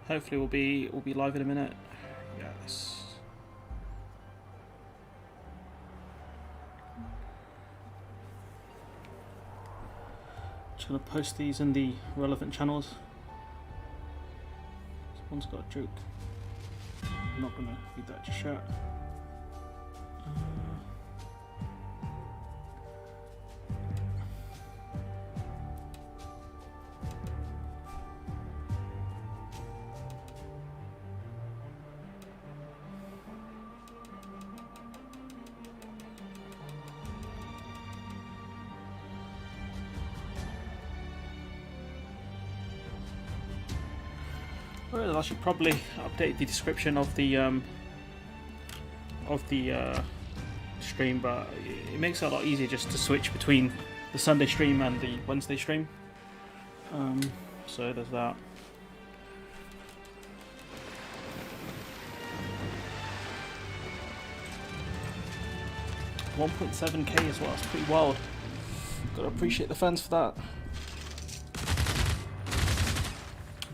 Hopefully we'll be live in a minute. Yes. Just gonna post these in the relevant channels. Someone's got a joke. I'm not gonna read that just yet. Well, I should probably update the description of the stream, but it makes it a lot easier just to switch between the Sunday stream and the Wednesday stream. So there's that. $1.7K as well. It's pretty wild. Gotta appreciate the fans for that.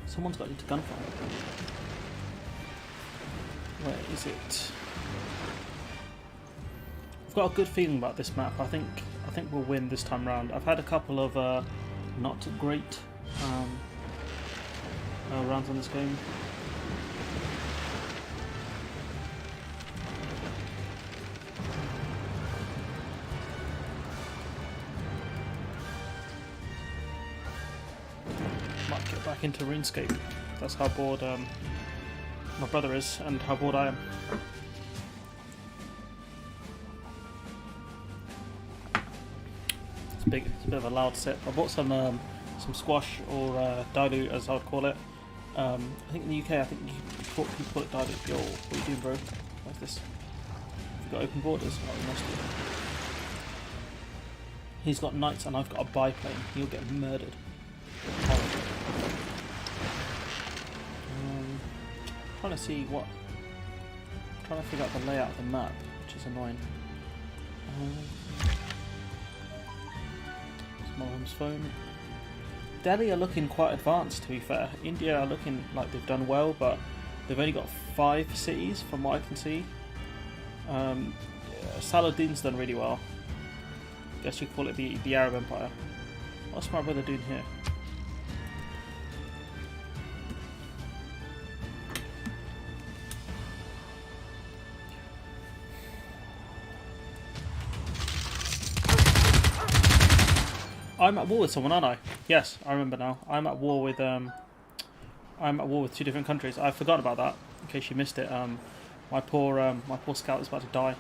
Someone's got into gunfire. Where is it? I've got a good feeling about this map. I think we'll win this time round. I've had a couple of not great rounds on this game. Might get back into RuneScape. That's how bored my brother is, and how bored I am. It's a bit of a loud set. I bought some squash, or dilute as I would call it. I think in the UK, I think you call it dilute. Yo, what are you doing, bro? What's this? Have you got open borders? Oh, we must do. He's got knights and I've got a biplane. He'll get murdered. Trying to see what. Trying to figure out the layout of the map, which is annoying. It's my mum's phone. Delhi are looking quite advanced, to be fair. India are looking like they've done well, but they've only got 5 cities from what I can see. Saladin's done really well. Guess you could call it the Arab Empire. What's my brother doing here? I'm at war with someone, aren't I? Yes, I remember now. I'm at war with 2 different countries. I forgot about that. In case you missed it, my poor scout is about to die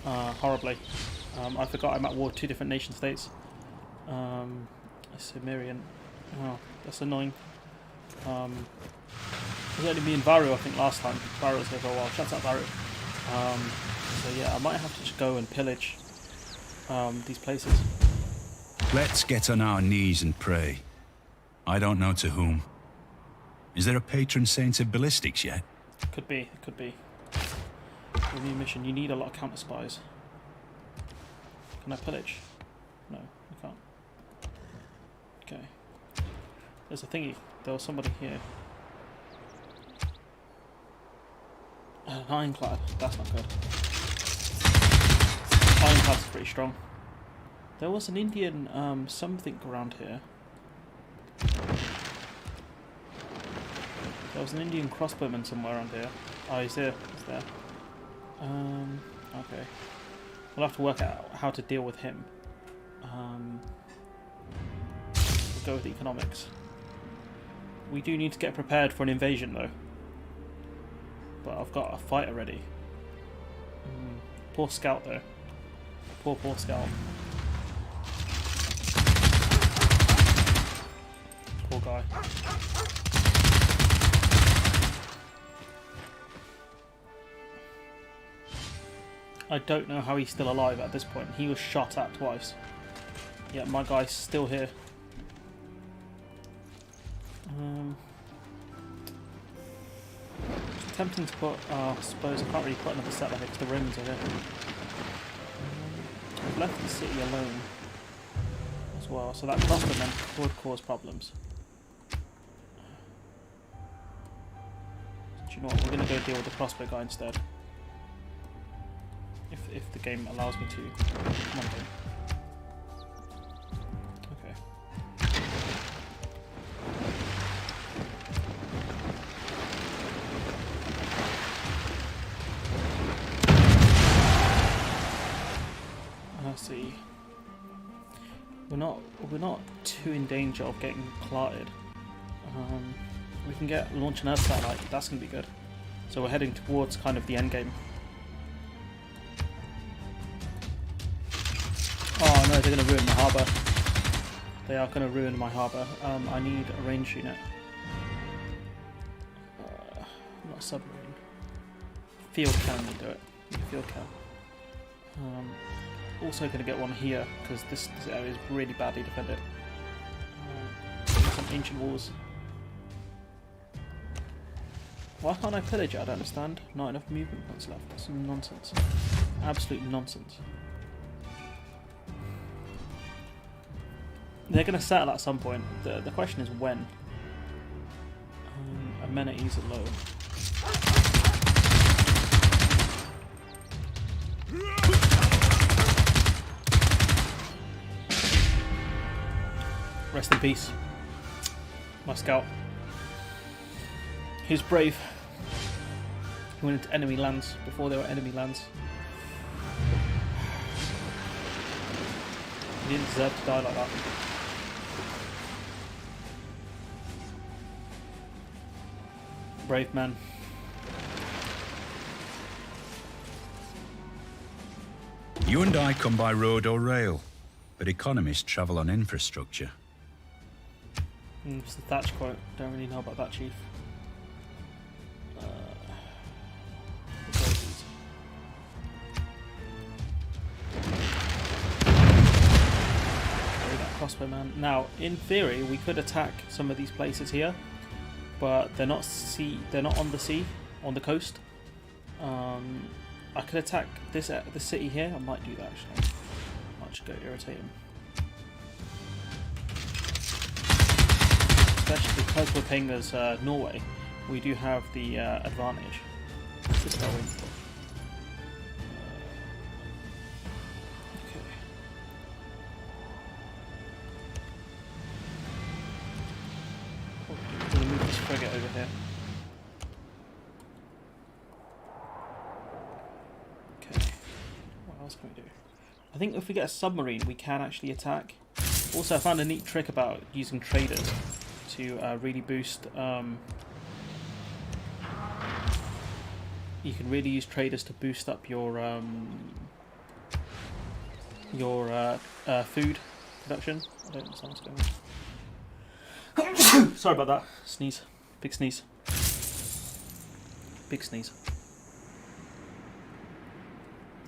horribly. I forgot I'm at war with 2 different nation states. Sumerian. Oh, that's annoying. It was only me and Varu, I think, last time. Varu was here for a while. Shut up, Varu. So yeah, I might have to just go and pillage these places. Let's get on our knees and pray. I don't know to whom. Is there a patron saint of ballistics yet? Could be, it could be. For a new mission, you need a lot of counter spies. Can I pillage? No, I can't. Okay. There's a thingy. There was somebody here. An ironclad. That's not good. Ironclad's pretty strong. There was an Indian something around here. There was an Indian crossbowman somewhere around here. Oh, he's there. He's there. Okay. We'll have to work out how to deal with him. We'll go with economics. We do need to get prepared for an invasion, though. But I've got a fighter ready. Poor scout, though. Poor scout. Poor guy. I don't know how he's still alive at this point. He was shot at twice. Yeah, my guy's still here. Tempting to put, I suppose I can't really put another settler here because the Romans are here. I've left the city alone as well, so that crossbowman could cause problems. Do you know what? We're going to go deal with the crossbow guy instead. If the game allows me to. Come on, game. Okay. Let's see. We're not too in danger of getting clatted. We can launch an Earth satellite. That's gonna be good. So we're heading towards kind of the end game. Oh no, they're gonna ruin my harbour. They are gonna ruin my harbour. I need a range unit. Not a submarine. Field cannon will do it. Field cannon. Also going to get one here because this area is really badly defended. Some ancient walls. Why can't I pillage it? I don't understand. Not enough movement points left. That's some nonsense. Absolute nonsense. They're going to settle at some point. The question is when. Amenities are low. Rest in peace, my scout. He was brave. He went into enemy lands before they were enemy lands. He didn't deserve to die like that. Brave man. You and I come by road or rail, but economists travel on infrastructure. It's the Thatch quote. Don't really know about that, Chief. That crossbow man. Now, in theory, we could attack some of these places here, but they're not They're not on the sea, on the coast. I could attack the city here. I might do that actually. I might just go irritate him. Especially because we're paying as Norway, we do have the advantage. What's this guy waiting for? Okay. I'm going to move this frigate over here. Okay. What else can we do? I think if we get a submarine, we can actually attack. Also, I found a neat trick about using traders to really boost. You can really use traders to boost up your food production. I don't understand what's going on. Sorry about that. Sneeze. Big sneeze. Big sneeze.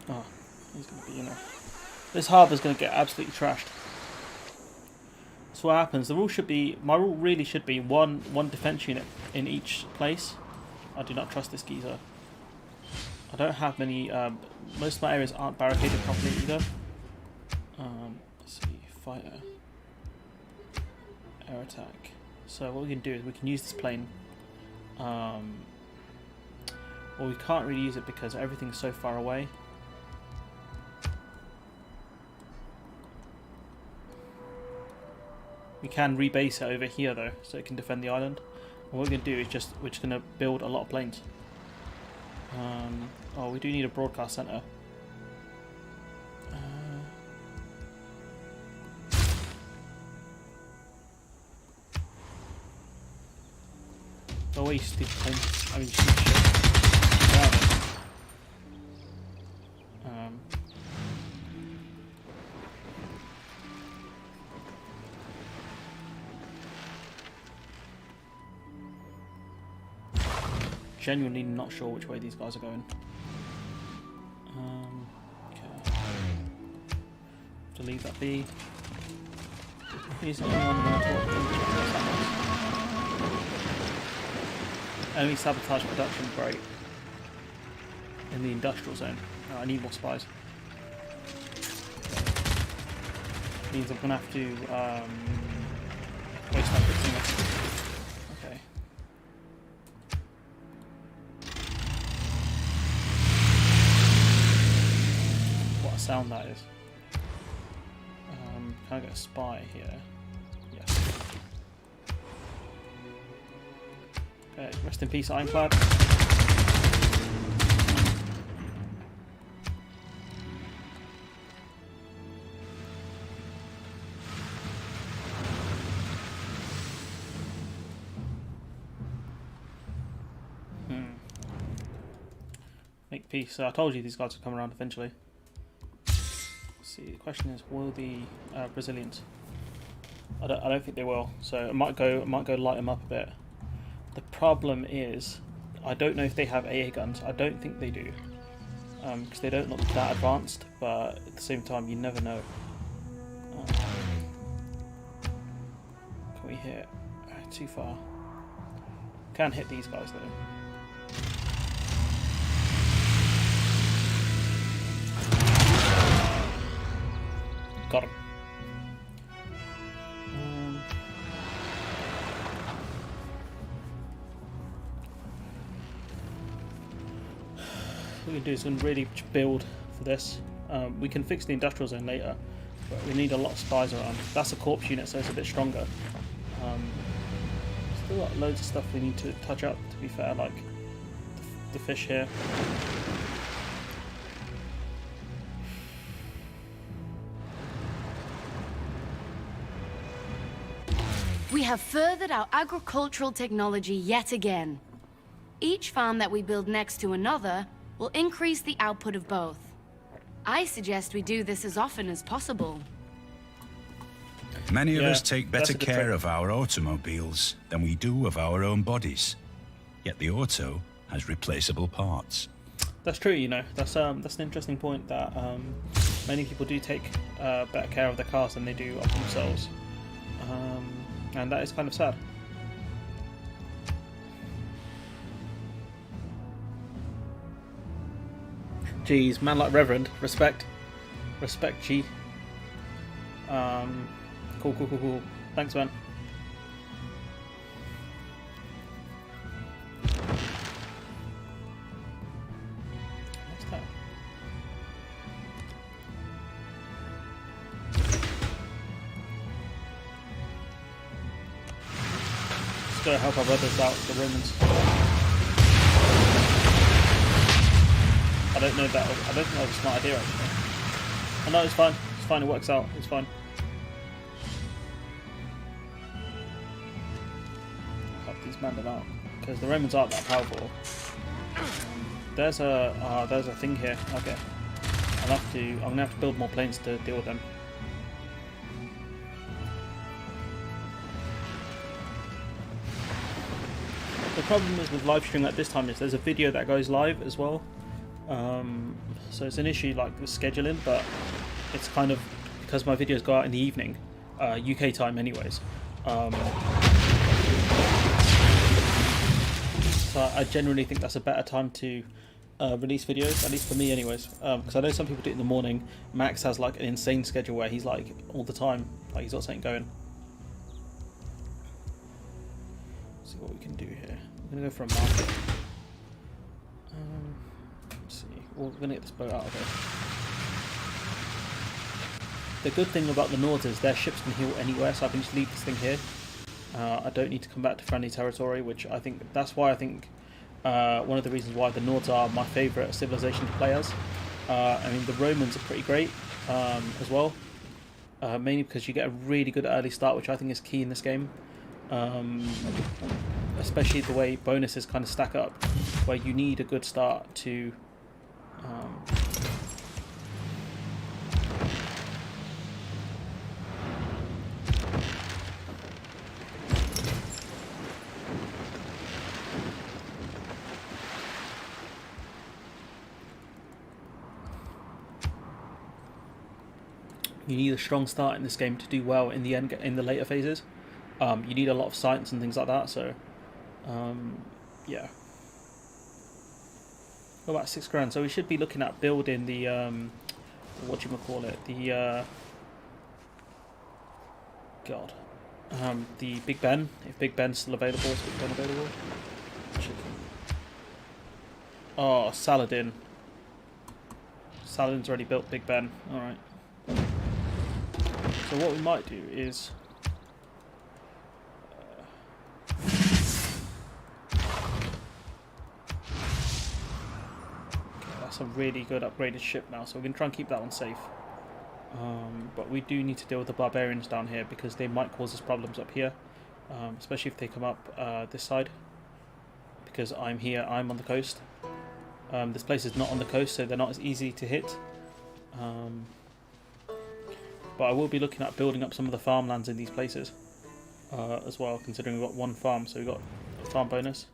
Oh, he's gonna be, you know. This harbour's gonna get absolutely trashed. So what happens? The rule should be, my rule really should be one defense unit in each place. I do not trust this geezer. I don't have many. Most of my areas aren't barricaded properly either. Let's see, fighter, air attack. So what we can do is we can use this plane. Well, we can't really use it because everything's so far away. We can rebase it over here though, so it can defend the island. And what we're going to do is we're just going to build a lot of planes. Oh, we do need a broadcast center. Oh wait, stupid plane. I mean, stupid ship. Genuinely not sure which way these guys are going. Okay. To leave that be. He's the only enemy sabotage production, great. In the industrial zone. Oh, I need more spies. Means I'm gonna have to waste my fixing it. Okay. sound that is. Can I get a spy here? Yes. Okay, rest in peace, Ironclad. Make peace. I told you these guys would come around eventually. See, the question is, will the Brazilians? I don't think they will. So I might go light them up a bit. The problem is, I don't know if they have AA guns. I don't think they do, because they don't look that advanced. But at the same time, you never know. Can we hit? Too far. Can hit these guys though. Got him. What we can do is really build for this. We can fix the industrial zone later, but we need a lot of spies around. That's a corpse unit, so it's a bit stronger. Still got loads of stuff we need to touch up, to be fair, like the fish here. We have furthered our agricultural technology yet again. Each farm that we build next to another will increase the output of both. I suggest we do this as often as possible. Many of us take that's better a good care trick. of our automobiles than we do of our own bodies. Yet the auto has replaceable parts. That's true, you know. That's an interesting point that many people do take better care of their cars than they do of themselves, and that is kind of sad. Jeez, man like Reverend, respect, G. Cool. Thanks, man. What's that? Let's go help our brothers out, the Romans. I don't think that was a smart idea actually. Oh no, it's fine. It's fine. It works out. It's fine. Help these men out because the Romans aren't that powerful. There's a thing here. Okay, I'm gonna have to build more planes to deal with them. The problem is with live streaming at this time is there's a video that goes live as well. So it's an issue like with scheduling, but it's kind of because my videos go out in the evening, UK time anyways. So I generally think that's a better time to release videos, at least for me anyways, because I know some people do it in the morning. Max has like an insane schedule where he's like all the time, like he's got something going. Let's see what we can do here. I'm gonna go for a market. Let's see. Well, we're gonna get this boat out of here. The good thing about the Nords is their ships can heal anywhere, so I can just leave this thing here. I don't need to come back to friendly territory, which I think that's why I think one of the reasons why the Nords are my favourite civilization to play as. I mean, the Romans are pretty great as well, mainly because you get a really good early start, which I think is key in this game. Especially the way bonuses kind of stack up, where you need a good start to you need a strong start in this game to do well in the end, in the later phases. You need a lot of science and things like that, so yeah. About £6,000, so we should be looking at building the the Big Ben, if Big Ben's still available. Is Big Ben available? Oh, Saladin. Saladin's already built Big Ben. Alright. So what we might do is... that's a really good upgraded ship now, so we're going to try and keep that one safe. But we do need to deal with the barbarians down here because they might cause us problems up here, especially if they come up this side. Because I'm here, I'm on the coast. This place is not on the coast, so they're not as easy to hit. But I will be looking at building up some of the farmlands in these places as well, considering we've got one farm, so we've got a farm bonus.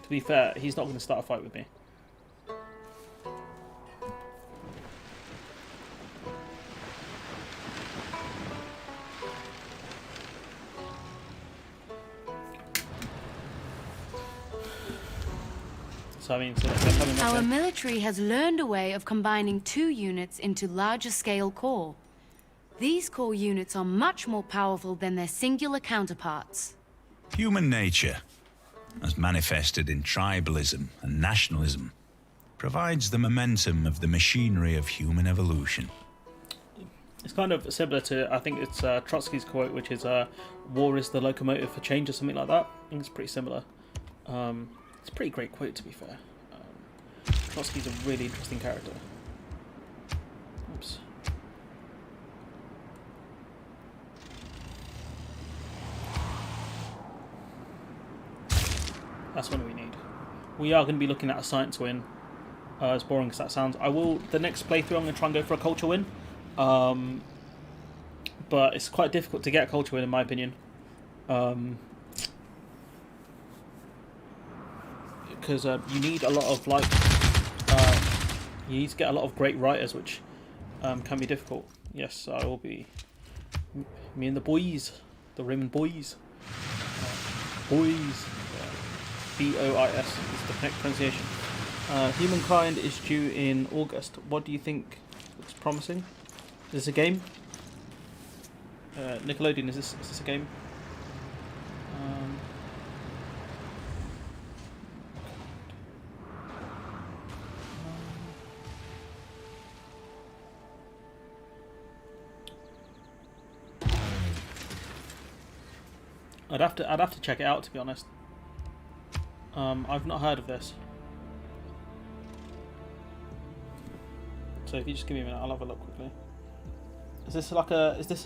To be fair, he's not going to start a fight with me. So, I mean, so they're coming Our military has learned a way of combining 2 units into larger scale core. These core units are much more powerful than their singular counterparts. Human nature, as manifested in tribalism and nationalism, provides the momentum of the machinery of human evolution. It's kind of similar to, I think it's Trotsky's quote, which is, war is the locomotive for change, or something like that. I think it's pretty similar. It's a pretty great quote, to be fair. Trotsky's a really interesting character. Oops. That's what we need. We are going to be looking at a science win. As boring as that sounds, the next playthrough I'm going to try and go for a culture win. But it's quite difficult to get a culture win, in my opinion. Because you need a lot of you need to get a lot of great writers, which can be difficult. Yes, I will be. Me and the boys, the Raymond boys, boys. BOIS is the correct pronunciation. Humankind is due in August. What do you think? Looks promising. Is this a game? Nickelodeon, is this a game? I'd have to check it out, to be honest. I've not heard of this. So if you just give me a minute, I'll have a look quickly. Is this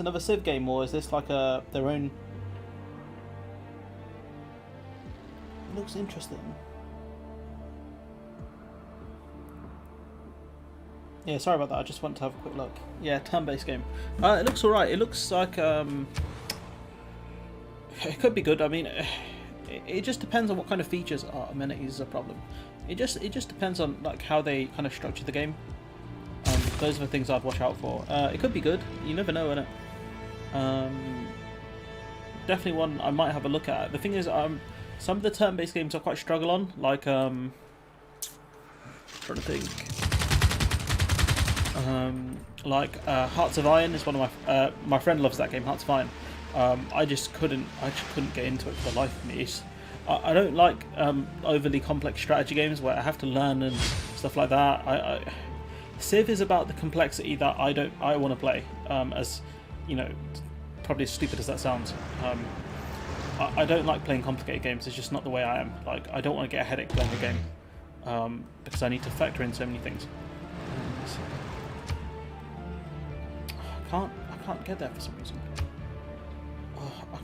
another Civ game, or is this like their own? It looks interesting. Yeah, sorry about that. I just want to have a quick look. Yeah, turn-based game. It looks alright. It looks like it could be good. I mean, it just depends on what kind of features are. Amenities is a problem. It just depends on like how they kind of structure the game. Those are the things I'd watch out for. It could be good. You never know, innit? Definitely one I might have a look at. The thing is, some of the turn-based games I quite struggle on. Like, trying to think. Hearts of Iron is one of my friend loves that game. Hearts of Iron. I just couldn't get into it for the life of me. I don't like overly complex strategy games where I have to learn and stuff like that. Civ is about the complexity that I want to play. As you know, probably as stupid as that sounds. I don't like playing complicated games. It's just not the way I am. Like, I don't want to get a headache playing a game because I need to factor in so many things. I can't get there for some reason. I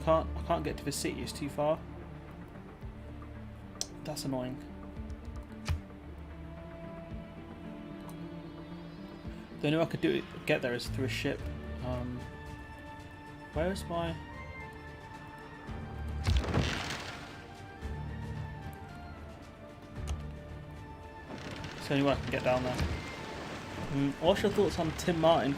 can't get to the city. It's too far. That's annoying. The only way I could get there is through a ship. Where is my? It's the only way I can get down there. What's your thoughts on Tim Martin?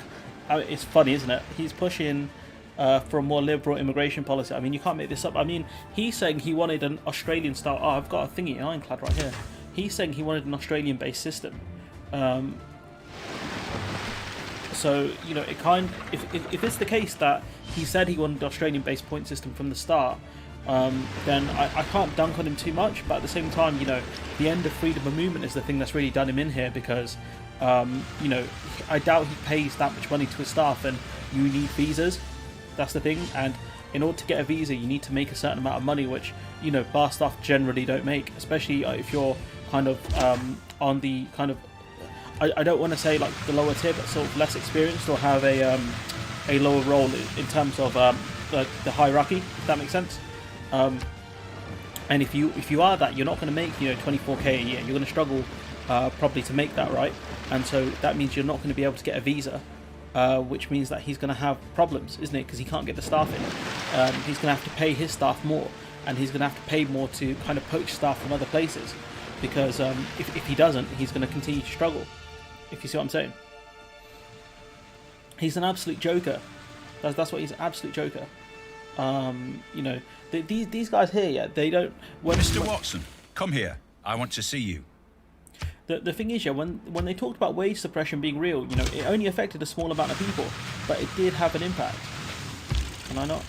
It's funny, isn't it? He's pushing for a more liberal immigration policy. I mean, you can't make this up. I mean, he's saying he wanted an Australian style. Oh, I've got a thingy, an ironclad right here. He's saying he wanted an Australian-based system. So, you know, it if it's the case that he said he wanted an Australian-based point system from the start, then I can't dunk on him too much. But at the same time, you know, the end of freedom of movement is the thing that's really done him in here, because you know, I doubt he pays that much money to his staff, and you need visas. That's the thing, and in order to get a visa, you need to make a certain amount of money, which, you know, bar staff generally don't make, especially if you're kind of on the kind of, I don't want to say like the lower tier, but sort of less experienced, or have a lower role in terms of the hierarchy, if that makes sense. And if you are that, you're not going to make, you know, 24k a year. You're going to struggle probably to make that, right? And so that means you're not going to be able to get a visa, which means that he's going to have problems, isn't it? Because he can't get the staff in. He's going to have to pay his staff more, and he's going to have to pay more to kind of poach staff from other places, because if he doesn't, he's going to continue to struggle, if you see what I'm saying. He's an absolute joker. That's what he's, an absolute joker. You know, these guys here, yeah, they don't... Mr. Watson, come here. I want to see you. The thing is, yeah, when they talked about wage suppression being real, you know, it only affected a small amount of people, but it did have an impact. Can I not?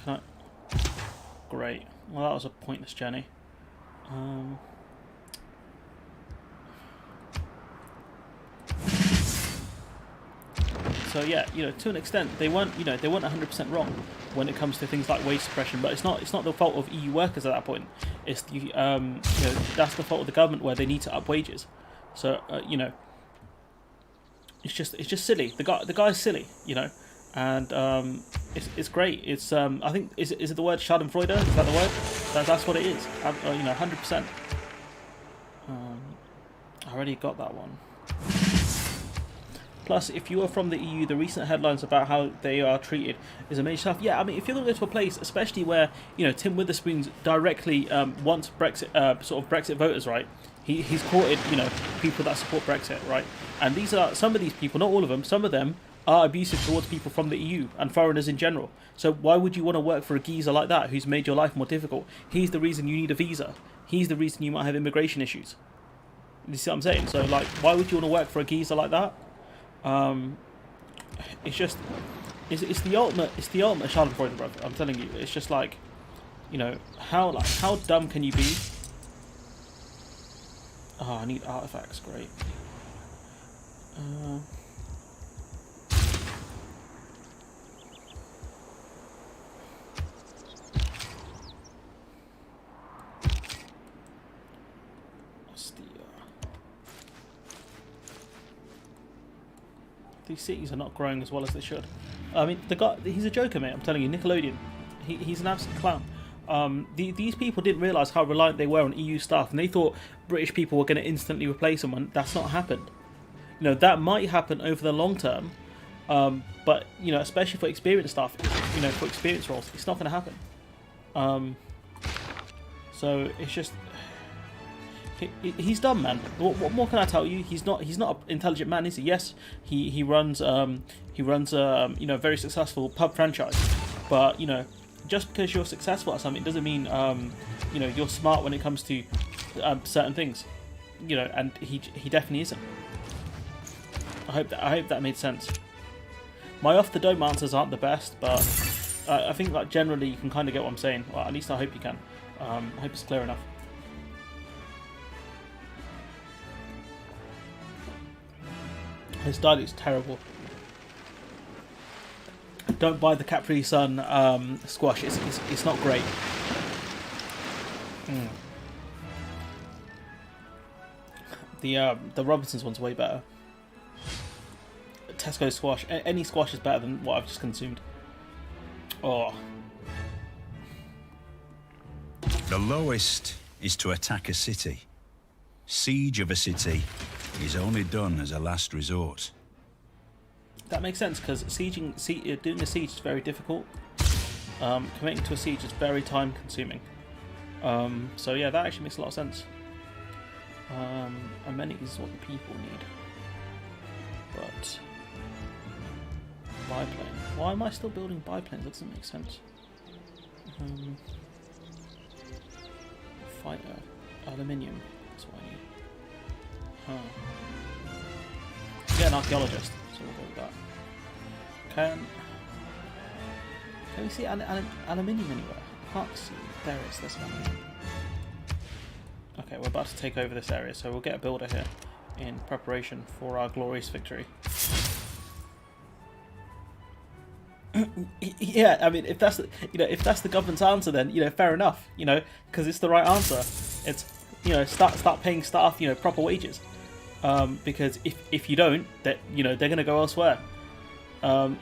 Can I? Great. Well, that was a pointless journey. So yeah, you know, to an extent, they weren't 100% wrong when it comes to things like wage suppression. But it's not the fault of EU workers at that point. It's the you know, that's the fault of the government, where they need to up wages. So you know, it's just silly. The guy's silly, you know, and it's great. It's I think is it the word Schadenfreude? Is that the word? That's what it is. You know, 100%. I already got that one. Plus, if you are from the EU, the recent headlines about how they are treated is a major stuff. Yeah, I mean, if you're going to go to a place, especially where, you know, Tim Witherspoon's directly wants Brexit, sort of Brexit voters, right? He's courted, you know, people that support Brexit, right? And these are some of these people, not all of them. Some of them are abusive towards people from the EU and foreigners in general. So why would you want to work for a geezer like that who's made your life more difficult? He's the reason you need a visa. He's the reason you might have immigration issues. You see what I'm saying? So like, why would you want to work for a geezer like that? It's just, it's the ultimate Schadenfreude, bro. I'm telling you, it's just like, you know, how dumb can you be? Oh, I need artifacts. Great. These cities are not growing as well as they should. I mean, the guy, he's a joker, mate. I'm telling you, Nickelodeon. He's an absolute clown. These people didn't realise how reliant they were on EU staff, and they thought British people were going to instantly replace them, and that's not happened. You know, that might happen over the long term, but, you know, especially for experienced staff, you know, for experienced roles, it's not going to happen. So it's just... He's dumb, man. What more can I tell you? He's not an intelligent man, is he? Yes, he runs you know, a very successful pub franchise, but, you know, just because you're successful at something doesn't mean you know, you're smart when it comes to certain things, you know. And he definitely isn't. I hope that made sense. My off the dome answers aren't the best, but I think like generally you can kind of get what I'm saying. Well, at least I hope you can. I hope it's clear enough. His dialect's terrible. Don't buy the Capri Sun squash. It's not great. The Robinsons one's way better. Tesco squash. Any squash is better than what I've just consumed. Oh. The lowest is to attack a city. Siege of a city is only done as a last resort. That makes sense, because doing a siege is very difficult. Committing to a siege is very time consuming. So yeah, that actually makes a lot of sense. Amenities is what the people need. But biplane. Why am I still building biplanes? That doesn't make sense. Fighter. Aluminium. That's what I need. Yeah, an archaeologist, so we'll go with that. Can we see aluminium anywhere? Can't see. There it is. This one. Okay, we're about to take over this area, so we'll get a builder here in preparation for our glorious victory. Yeah, I mean, if that's the, if that's the government's answer, then fair enough, because it's the right answer. It's start paying staff proper wages, because if you don't, that they're going to go elsewhere.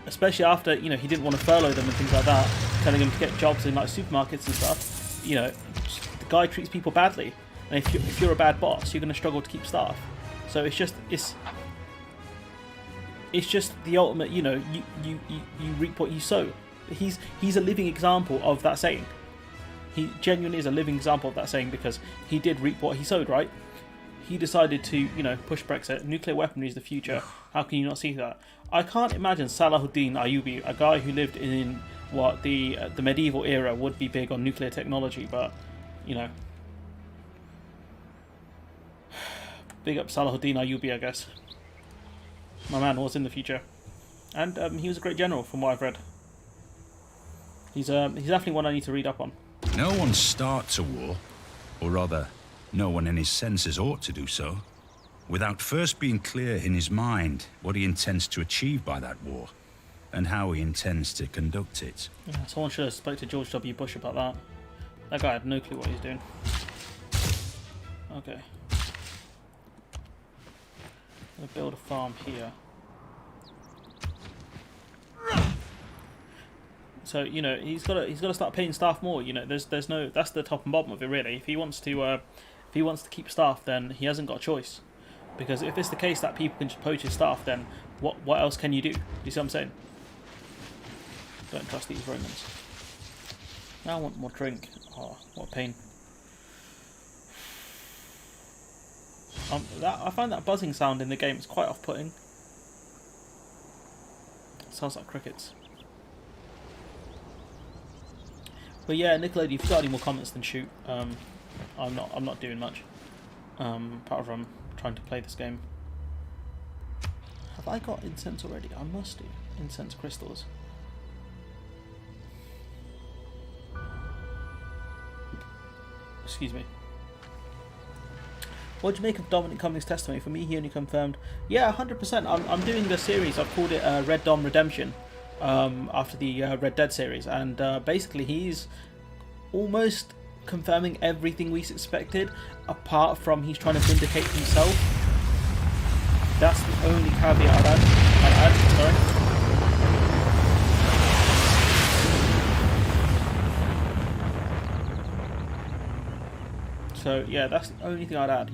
Especially after he didn't want to furlough them and things like that, telling them to get jobs in like supermarkets and stuff. The guy treats people badly, and if you're a bad boss, you're going to struggle to keep staff. So it's just the ultimate. You reap what you sow. He's a living example of that saying. He genuinely is a living example of that saying, because he did reap what he sowed, right? He decided to push Brexit. Nuclear weaponry is the future. How can you not see that? I can't imagine Salahuddin Ayyubi, a guy who lived in what the medieval era, would be big on nuclear technology, but big up Salahuddin Ayyubi, I guess. My man was in the future, and he was a great general from what I've read. He's definitely one I need to read up on. No one starts a war, or rather, no one in his senses ought to do so, without first being clear in his mind what he intends to achieve by that war, and how he intends to conduct it. Yeah, someone should have spoke to George W. Bush about that. That guy had no clue what he was doing. Okay. I'm gonna build a farm here. So he's got to start paying staff more. There's no, that's the top and bottom of it really. If he wants to keep staff, then he hasn't got a choice. Because if it's the case that people can just poach his staff, then what else can you do? Do you see what I'm saying? Don't trust these Romans. Now I want more drink. Oh, what a pain. I find that buzzing sound in the game is quite off-putting. Sounds like crickets. But yeah, Nickelodeon, if you've got any more comments, then shoot. I'm not doing much. Apart from trying to play this game. Have I got incense already? I must do. Incense crystals. Excuse me. What do you make of Dominic Cummings' testimony? For me, he only confirmed, yeah, 100%. I'm doing the series. I've called it Red Dom Redemption, after the Red Dead series, and basically he's almost confirming everything we suspected, apart from he's trying to vindicate himself. That's the only caveat I'd add. So yeah, that's the only thing I'd add.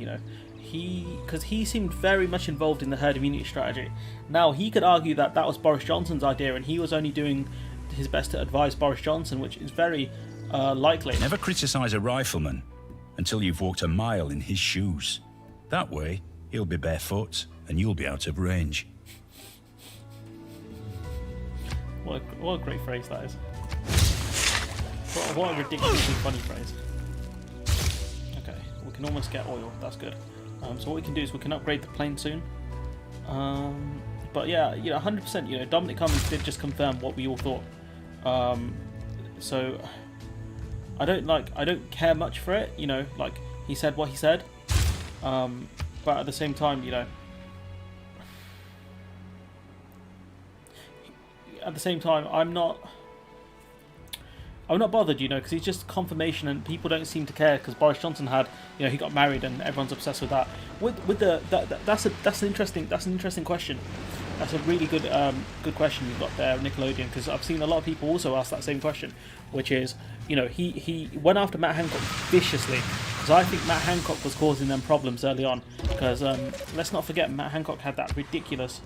Because he seemed very much involved in the herd immunity strategy. Now he could argue that was Boris Johnson's idea, and he was only doing his best to advise Boris Johnson, which is very likely. Never criticise a rifleman until you've walked a mile in his shoes. That way, he'll be barefoot and you'll be out of range. What a great phrase that is. What a ridiculously funny phrase. Okay, we can almost get oil. That's good. So what we can do is we can upgrade the plane soon. But yeah, 100%. Dominic Cummings did just confirm what we all thought. So I don't care much for it. Like he said what he said. But at the same time, I'm not bothered, because it's just confirmation, and people don't seem to care because Boris Johnson had, he got married, and everyone's obsessed with that. That's an interesting question. That's a really good question you've got there, Nickelodeon, because I've seen a lot of people also ask that same question, which is, he went after Matt Hancock viciously, because I think Matt Hancock was causing them problems early on, because let's not forget Matt Hancock had that ridiculous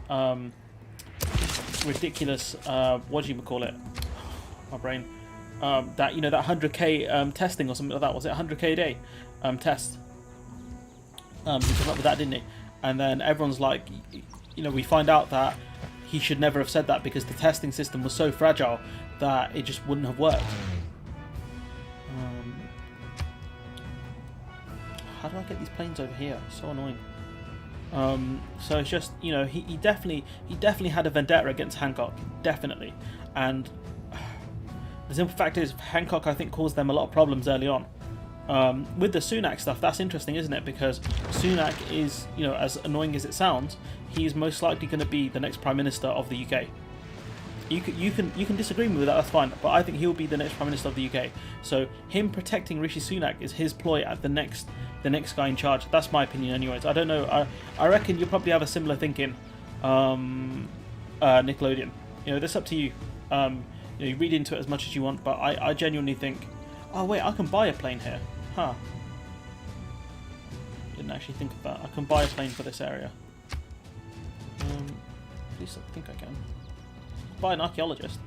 what do you call it? My brain. That that 100k testing or something like that. Was it 100k a day test? He came up with that, didn't he? And then everyone's like, we find out that he should never have said that because the testing system was so fragile that it just wouldn't have worked. How do I get these planes over here? So annoying. So it's just, he definitely had a vendetta against Hancock, definitely, and the simple fact is, Hancock, I think, caused them a lot of problems early on. With the Sunak stuff, that's interesting, isn't it? Because Sunak is, you know, as annoying as it sounds, he is most likely going to be the next Prime Minister of the UK. You can disagree with that, that's fine, but I think he'll be the next Prime Minister of the UK. So him protecting Rishi Sunak is his ploy at the next guy in charge. That's my opinion, anyways. I don't know. I reckon you'll probably have a similar thinking, Nickelodeon. You know, that's up to you. You read into it as much as you want, but I genuinely think, oh wait, I can buy a plane here. Huh. Didn't actually think of that. I can buy a plane for this area. At least I think I can. Buy an archaeologist.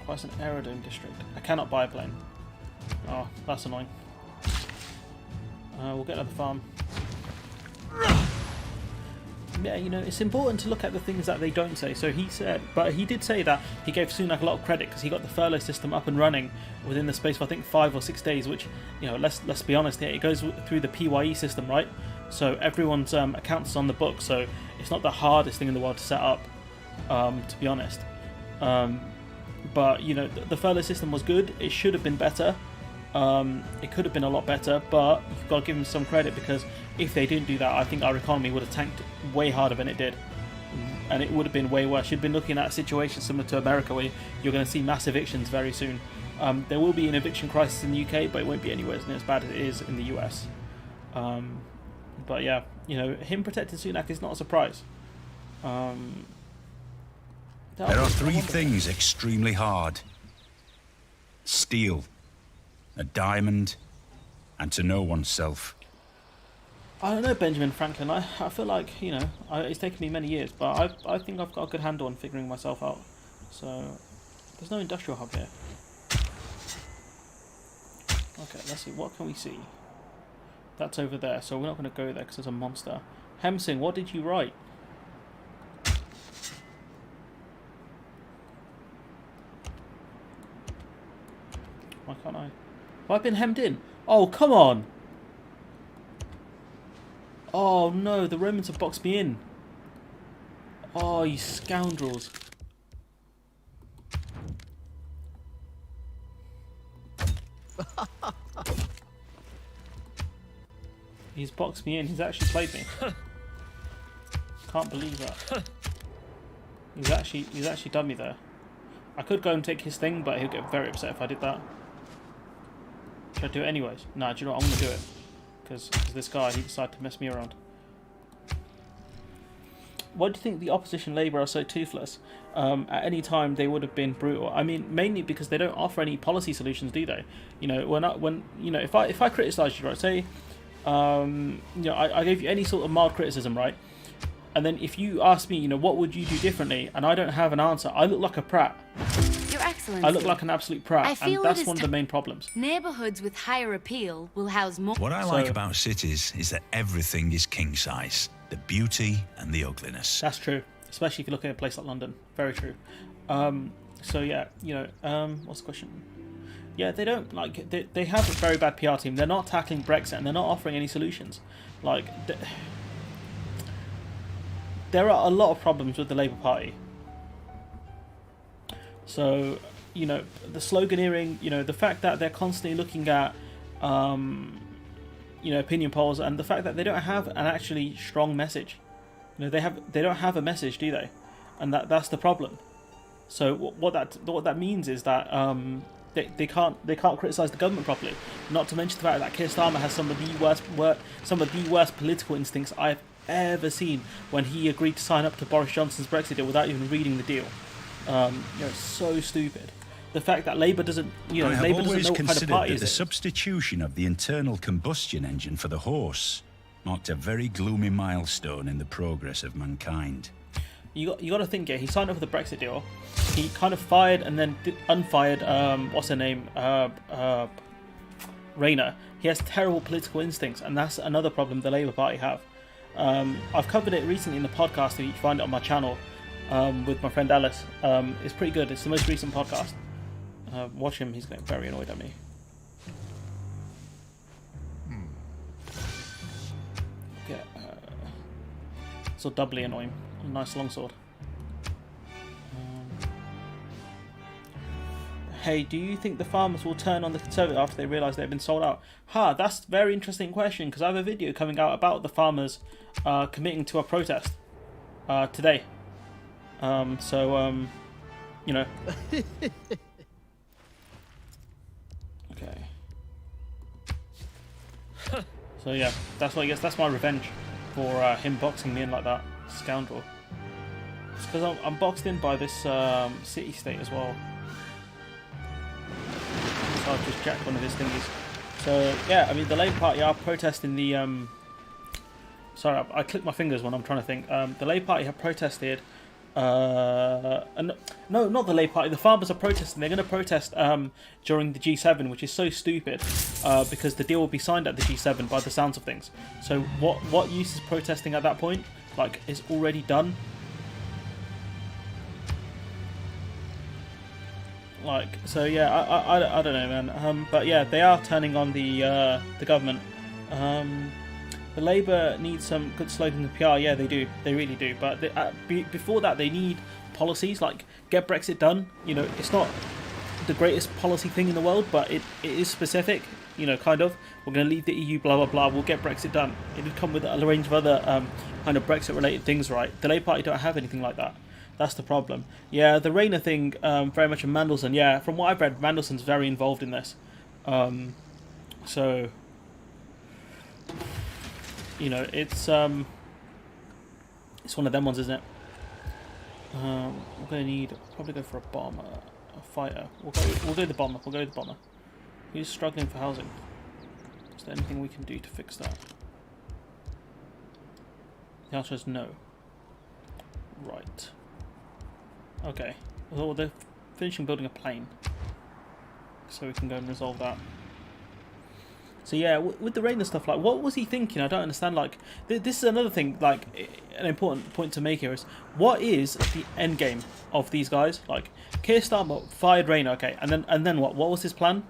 Requires an aerodrome district. I cannot buy a plane. Oh, that's annoying. We'll get another farm. Yeah, you know, it's important to look at the things that they don't say. So he said, but he did say that he gave Sunak a lot of credit because he got the furlough system up and running within the space of, I think, 5 or 6 days, which, you know, let's be honest here, it goes through the PYE system, right? So everyone's accounts is on the book, so it's not the hardest thing in the world to set up, to be honest. But, you know, the furlough system was good. It should have been better. It could have been a lot better, but you've got to give them some credit, because if they didn't do that, I think our economy would have tanked way harder than it did, and it would have been way worse. You've been looking at a situation similar to America, where you're going to see mass evictions very soon. There will be an eviction crisis in the UK, but it won't be anywhere near as bad as it is in the US. But yeah, you know, him protecting Sunak is not a surprise. There are 3 things extremely hard: steel, a diamond, and to know oneself. I don't know, Benjamin Franklin. I feel like, you know, it's taken me many years, but I think I've got a good handle on figuring myself out. So, there's no industrial hub here. Okay, let's see. What can we see? That's over there, so we're not going to go there because there's a monster. Hemsing, what did you write? Why can't I? Have I been hemmed in? Oh, come on! Oh no, the Romans have boxed me in. Oh, you scoundrels. He's boxed me in. He's actually played me. Can't believe that. He's actually done me there. I could go and take his thing, but he'll get very upset if I did that. Should I do it anyways? Nah, do you know what? I'm going to do it. Because this guy, he decided to mess me around. Why do you think the opposition Labour are so toothless? At any time, they would have been brutal. I mean, mainly because they don't offer any policy solutions, do they? You know, if I criticise you, right, say, you know, I gave you any sort of mild criticism, right? And then if you ask me, you know, what would you do differently, and I don't have an answer, I look like a prat. Your Excellency, I look like an absolute prat, and that's one of the main problems. Neighbourhoods with higher appeal will house more. What I like about cities is that everything is king size. The beauty and the ugliness. That's true, especially if you look at a place like London. Very true. So yeah, you know, what's the question? Yeah, they don't, like, they have a very bad PR team. They're not tackling Brexit, and they're not offering any solutions. Like, there are a lot of problems with the Labour Party. So, you know, the sloganeering, you know, the fact that they're constantly looking at, you know, opinion polls, and the fact that they don't have an actually strong message. You know, they don't have a message, do they? And that's the problem. So what that means is that they can't criticise the government properly. Not to mention the fact that Keir Starmer has some of the worst political instincts I've ever seen when he agreed to sign up to Boris Johnson's Brexit deal without even reading the deal. You know, it's so stupid. The fact that Labour doesn't, you know, Labour doesn't know what kind of party the substitution of the internal combustion engine for the horse marked a very gloomy milestone in the progress of mankind. You got to think, yeah, he signed up for the Brexit deal. He kind of fired and then unfired, what's her name, Rayner. He has terrible political instincts, and that's another problem the Labour Party have. I've covered it recently in the podcast, if you can find it on my channel, with my friend Alice. It's pretty good. It's the most recent podcast. Watch him, he's getting very annoyed at me. Yeah, so doubly annoying. A nice longsword. Hey, do you think the farmers will turn on the Conservative after they realise they've been sold out? That's a very interesting question, because I have a video coming out about the farmers committing to a protest today. You know. Okay. So yeah, that's what I guess. That's my revenge for him boxing me in like that, scoundrel. It's because I'm boxed in by this city-state as well. So I've just jacked one of his thingies. So yeah, I mean the Labour Party are protesting the. Sorry, I click my fingers when I'm trying to think. The Labour Party have protested. No, not the Labour Party. The farmers are protesting. They're going to protest during the G7, which is so stupid because the deal will be signed at the G7 by the sounds of things. So what use is protesting at that point? Like, it's already done. Like, so yeah, I don't know, man. But yeah, they are turning on the government. The Labour needs some good slogans and PR. Yeah, they do. They really do. But before that, they need policies like get Brexit done. You know, it's not the greatest policy thing in the world, but it is specific. You know, kind of. We're going to leave the EU, blah, blah, blah. We'll get Brexit done. It would come with a range of other kind of Brexit-related things, right? The Labour Party don't have anything like that. That's the problem. Yeah, the Rayner thing, very much a Mandelson. Yeah, from what I've read, Mandelson's very involved in this. So... You know, it's one of them ones, isn't it? We're gonna need probably go for a bomber, a fighter. We'll go the bomber. We'll go the bomber. Who's struggling for housing? Is there anything we can do to fix that? The answer is no. Right. Okay. Well, they're finishing building a plane, so we can go and resolve that. So yeah, with the Rayner stuff, like, what was he thinking? I don't understand. Like, this is another thing, like, an important point to make here is, what is the end game of these guys? Like, Keir Starmer fired Rayner, okay, and then what? What was his plan?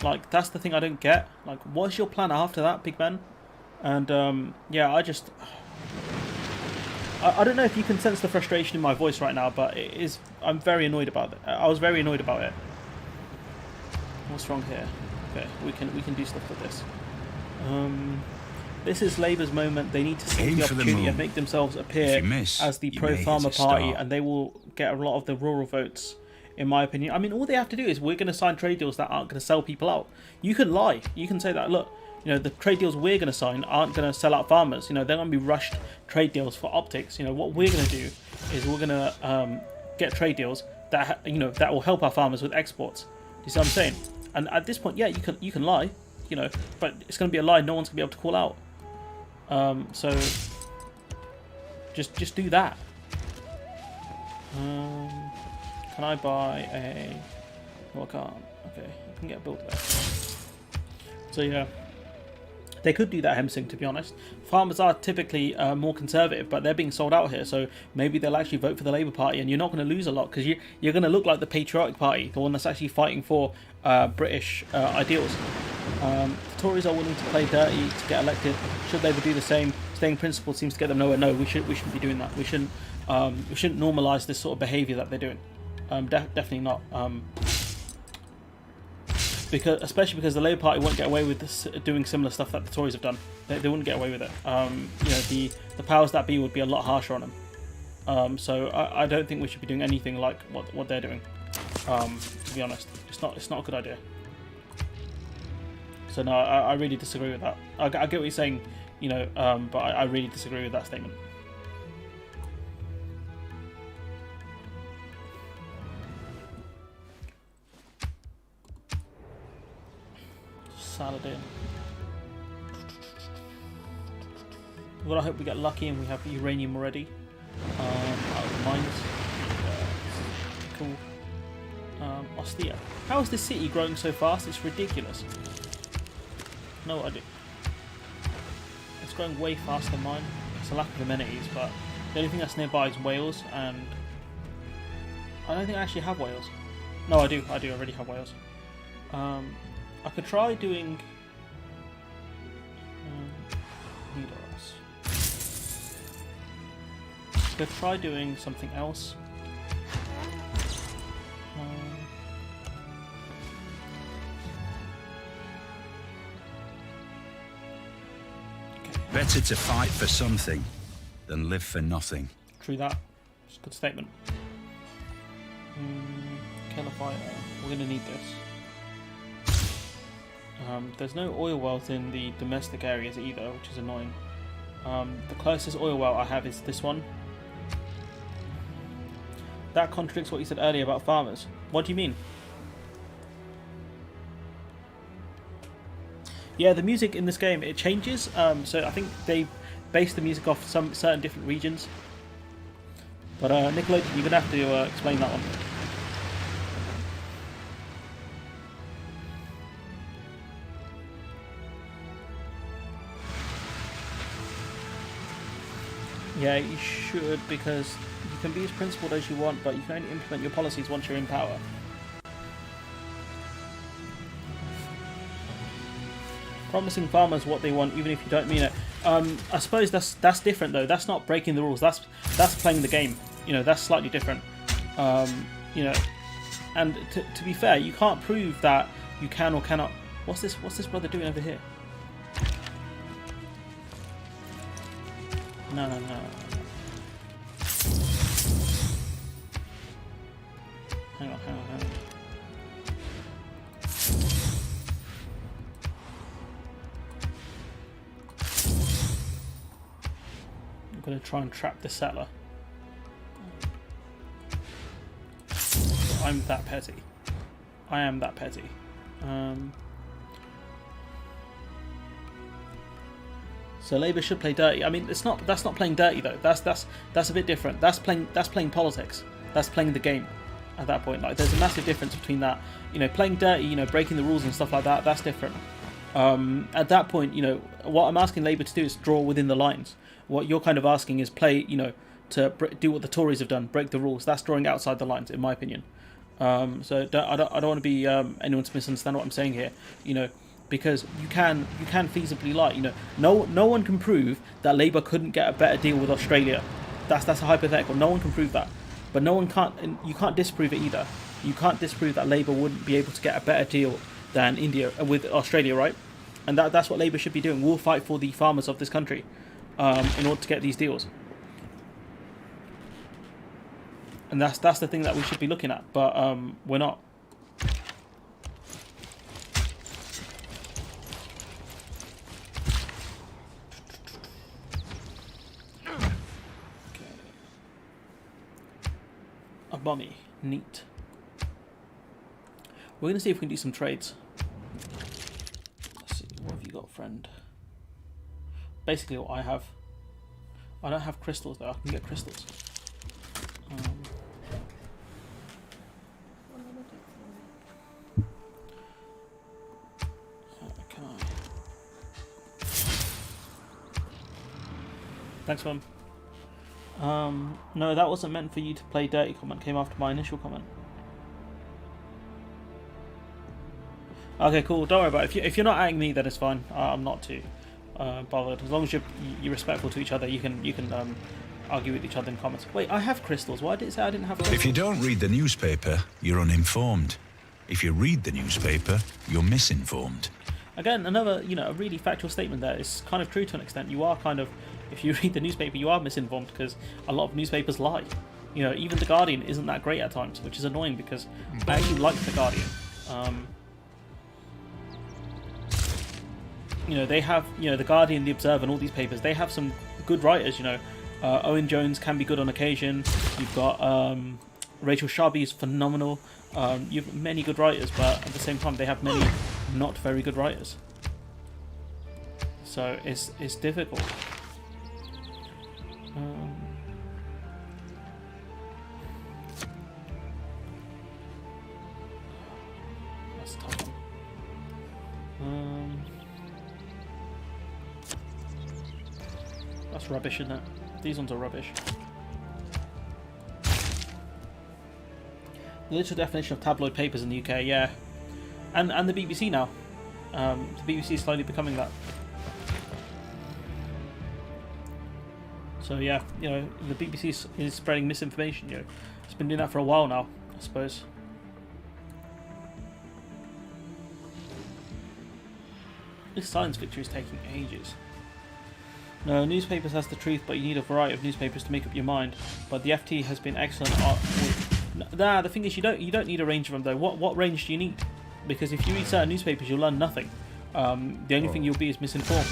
Like, that's the thing I don't get. Like, what's your plan after that, big man? And yeah, I don't know if you can sense the frustration in my voice right now, but I'm very annoyed about it. I was very annoyed about it. What's wrong here? Okay, we can do stuff with this. This is Labour's moment. They need to seize the opportunity and make themselves appear as the pro-farmer party, and they will get a lot of the rural votes, in my opinion. I mean, all they have to do is we're going to sign trade deals that aren't going to sell people out. You can lie. You can say that, look, you know, the trade deals we're going to sign aren't going to sell out farmers. You know, they're going to be rushed trade deals for optics. You know, what we're going to do is we're going to get trade deals that, you know, that will help our farmers with exports. Do you see what I'm saying? And at this point, yeah, you can lie, you know, but it's going to be a lie no one's going to be able to call out. So just do that. Can I buy a... No, I can't. Okay, I can get a build there. So yeah, they could do that Hemsing, to be honest. Farmers are typically more conservative, but they're being sold out here, so maybe they'll actually vote for the Labour Party, and you're not going to lose a lot, because you're going to look like the patriotic party, the one that's actually fighting for British ideals. The Tories are willing to play dirty to get elected. Should Labour do the same? Staying principled seems to get them nowhere. No, we shouldn't be doing that. We shouldn't normalise this sort of behaviour that they're doing. Definitely not. Especially because the Labour Party won't get away with this, doing similar stuff that the Tories have done. They wouldn't get away with it. You know, the powers that be would be a lot harsher on them. So I don't think we should be doing anything like what they're doing. To be honest, it's not a good idea. So no, I really disagree with that. I get what you're saying, you know, but I really disagree with that statement. Salad in. Well, I hope we get lucky and we have uranium already out of the mines. Cool. Ostia. How is this city growing so fast? It's ridiculous. No idea. It's growing way faster than mine. It's a lack of amenities, but the only thing that's nearby is Wales, and I don't think I actually have Wales. No, I do. I already have Wales. I could try doing Could try doing something else. Better to fight for something than live for nothing. True that. It's a good statement. Kill a fighter. We're going to need this. There's no oil wells in the domestic areas either, which is annoying. The closest oil well I have is this one. That contradicts what you said earlier about farmers. What do you mean? Yeah, the music in this game, it changes. So I think they base the music off some certain different regions. But Nickelodeon, you're going to have to explain that one. Yeah, you should, because you can be as principled as you want, but you can only implement your policies once you're in power. Promising farmers what they want, even if you don't mean it. I suppose that's different though. That's not breaking the rules. That's playing the game. You know, that's slightly different. You know, and to be fair, you can't prove that you can or cannot. What's this brother doing over here? No. Hang on. I'm going to try and trap the settler. I'm that petty. I am that petty. So Labour should play dirty. I mean, that's not playing dirty though. That's a bit different. That's playing politics. That's playing the game. At that point, like, there's a massive difference between that. You know, playing dirty. You know, breaking the rules and stuff like that. That's different. At that point, you know, what I'm asking Labour to do is draw within the lines. What you're kind of asking is play, you know, to do what the Tories have done, break the rules. That's drawing outside the lines, in my opinion. So I don't want to be anyone to misunderstand what I'm saying here. You know, because you can feasibly lie. You know, no one can prove that Labour couldn't get a better deal with Australia. That's a hypothetical. No one can prove that, but you can't disprove it either. You can't disprove that Labour wouldn't be able to get a better deal than India with Australia, right? And that's what Labour should be doing. We'll fight for the farmers of this country in order to get these deals. And that's the thing that we should be looking at, but we're not. Okay. A mummy, neat. We're gonna see if we can do some trades. Let's see, what have you got, friend? Basically, what I have. I don't have crystals though. I can get crystals. Can I? Thanks, Mum. No, that wasn't meant for you to play dirty. Comment came after my initial comment. Okay, cool. Don't worry about it. If you're not adding me, then it's fine. I'm not too bothered. As long as you're respectful to each other, you can argue with each other in comments. Wait, I have crystals. Why did it say I didn't have crystals? If you don't read the newspaper, you're uninformed. If you read the newspaper, you're misinformed. Again, another, you know, a really factual statement there. It's kind of true to an extent. You are kind of, if you read the newspaper, you are misinformed because a lot of newspapers lie. You know, even The Guardian isn't that great at times, which is annoying because I actually like The Guardian. You know, they have, you know, The Guardian, The Observer, and all these papers, they have some good writers, you know. Owen Jones can be good on occasion. You've got Rachel Sharby is phenomenal. You have many good writers, but at the same time, they have many not very good writers. So it's difficult. That's tough. That's rubbish, isn't it? These ones are rubbish. The literal definition of tabloid papers in the UK, yeah. And the BBC now. The BBC is slowly becoming that. So yeah, the BBC is spreading misinformation. It's been doing that for a while now, I suppose. This science victory is taking ages. No, newspapers has the truth, but you need a variety of newspapers to make up your mind. But the FT has been excellent. The thing is, you don't need a range of them though. What range do you need? Because if you read certain newspapers, you'll learn nothing. The only thing you'll be is misinformed.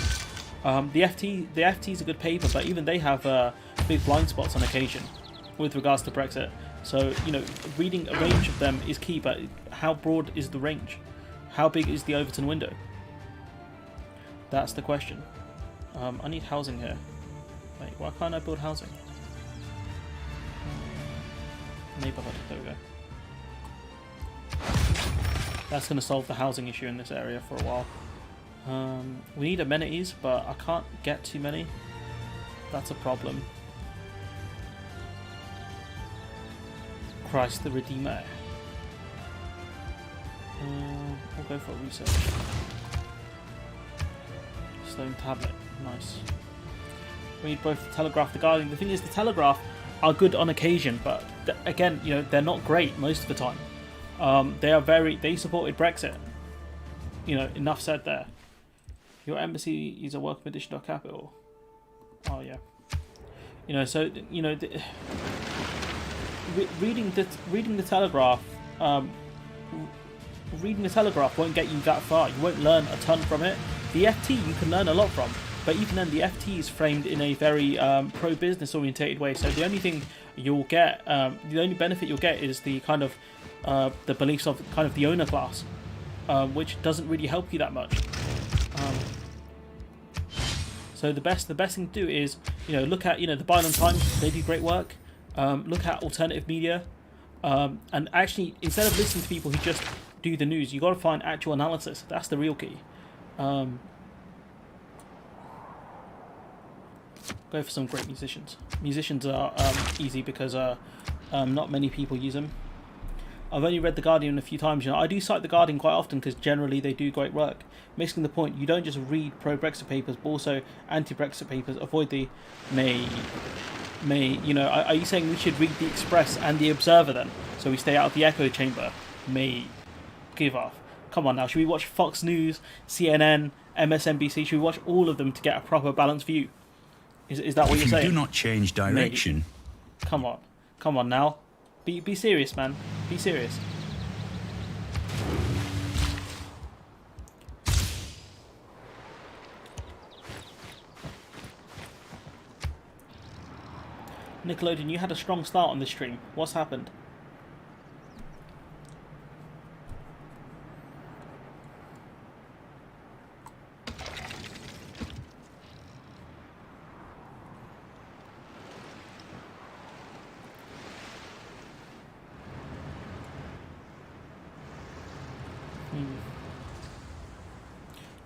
The FT is a good paper, but even they have big blind spots on occasion with regards to Brexit. So reading a range of them is key. But how broad is the range? How big is the Overton window? That's the question. I need housing here. Wait, why can't I build housing? Neighborhood. There we go. That's going to solve the housing issue in this area for a while. We need amenities, but I can't get too many. That's a problem. Christ the Redeemer. We'll go for a research. Stone tablet. Nice. We need both the Telegraph, the Guardian. The thing is, the Telegraph are good on occasion, but again, they're not great most of the time. They supported Brexit. Enough said there. Your embassy is a welcome addition to our capital. Oh yeah. Reading the Telegraph. Reading the Telegraph won't get you that far. You won't learn a ton from it. The FT you can learn a lot from, but even then, the FT is framed in a very pro-business orientated way. So the only thing you'll get, the only benefit you'll get is the kind of the beliefs of kind of the owner class, which doesn't really help you that much. So the best thing to do is look at the Byland Times. They do great work. Look at alternative media, and actually instead of listening to people who just do the news, you got to find actual analysis. That's the real key. Go for some great musicians. Musicians are easy because not many people use them. I've only read The Guardian a few times. I do cite The Guardian quite often because generally they do great work. Making the point, you don't just read pro-Brexit papers, but also anti-Brexit papers. Avoid the may. Are you saying we should read The Express and The Observer then, so we stay out of the echo chamber? May. Give off. Come on now, should we watch Fox News, CNN, MSNBC? Should we watch all of them to get a proper balanced view? Is that what you're saying? If you do not change direction... Maybe. Come on now. Be serious, man. Be serious. Nickelodeon, you had a strong start on this stream. What's happened?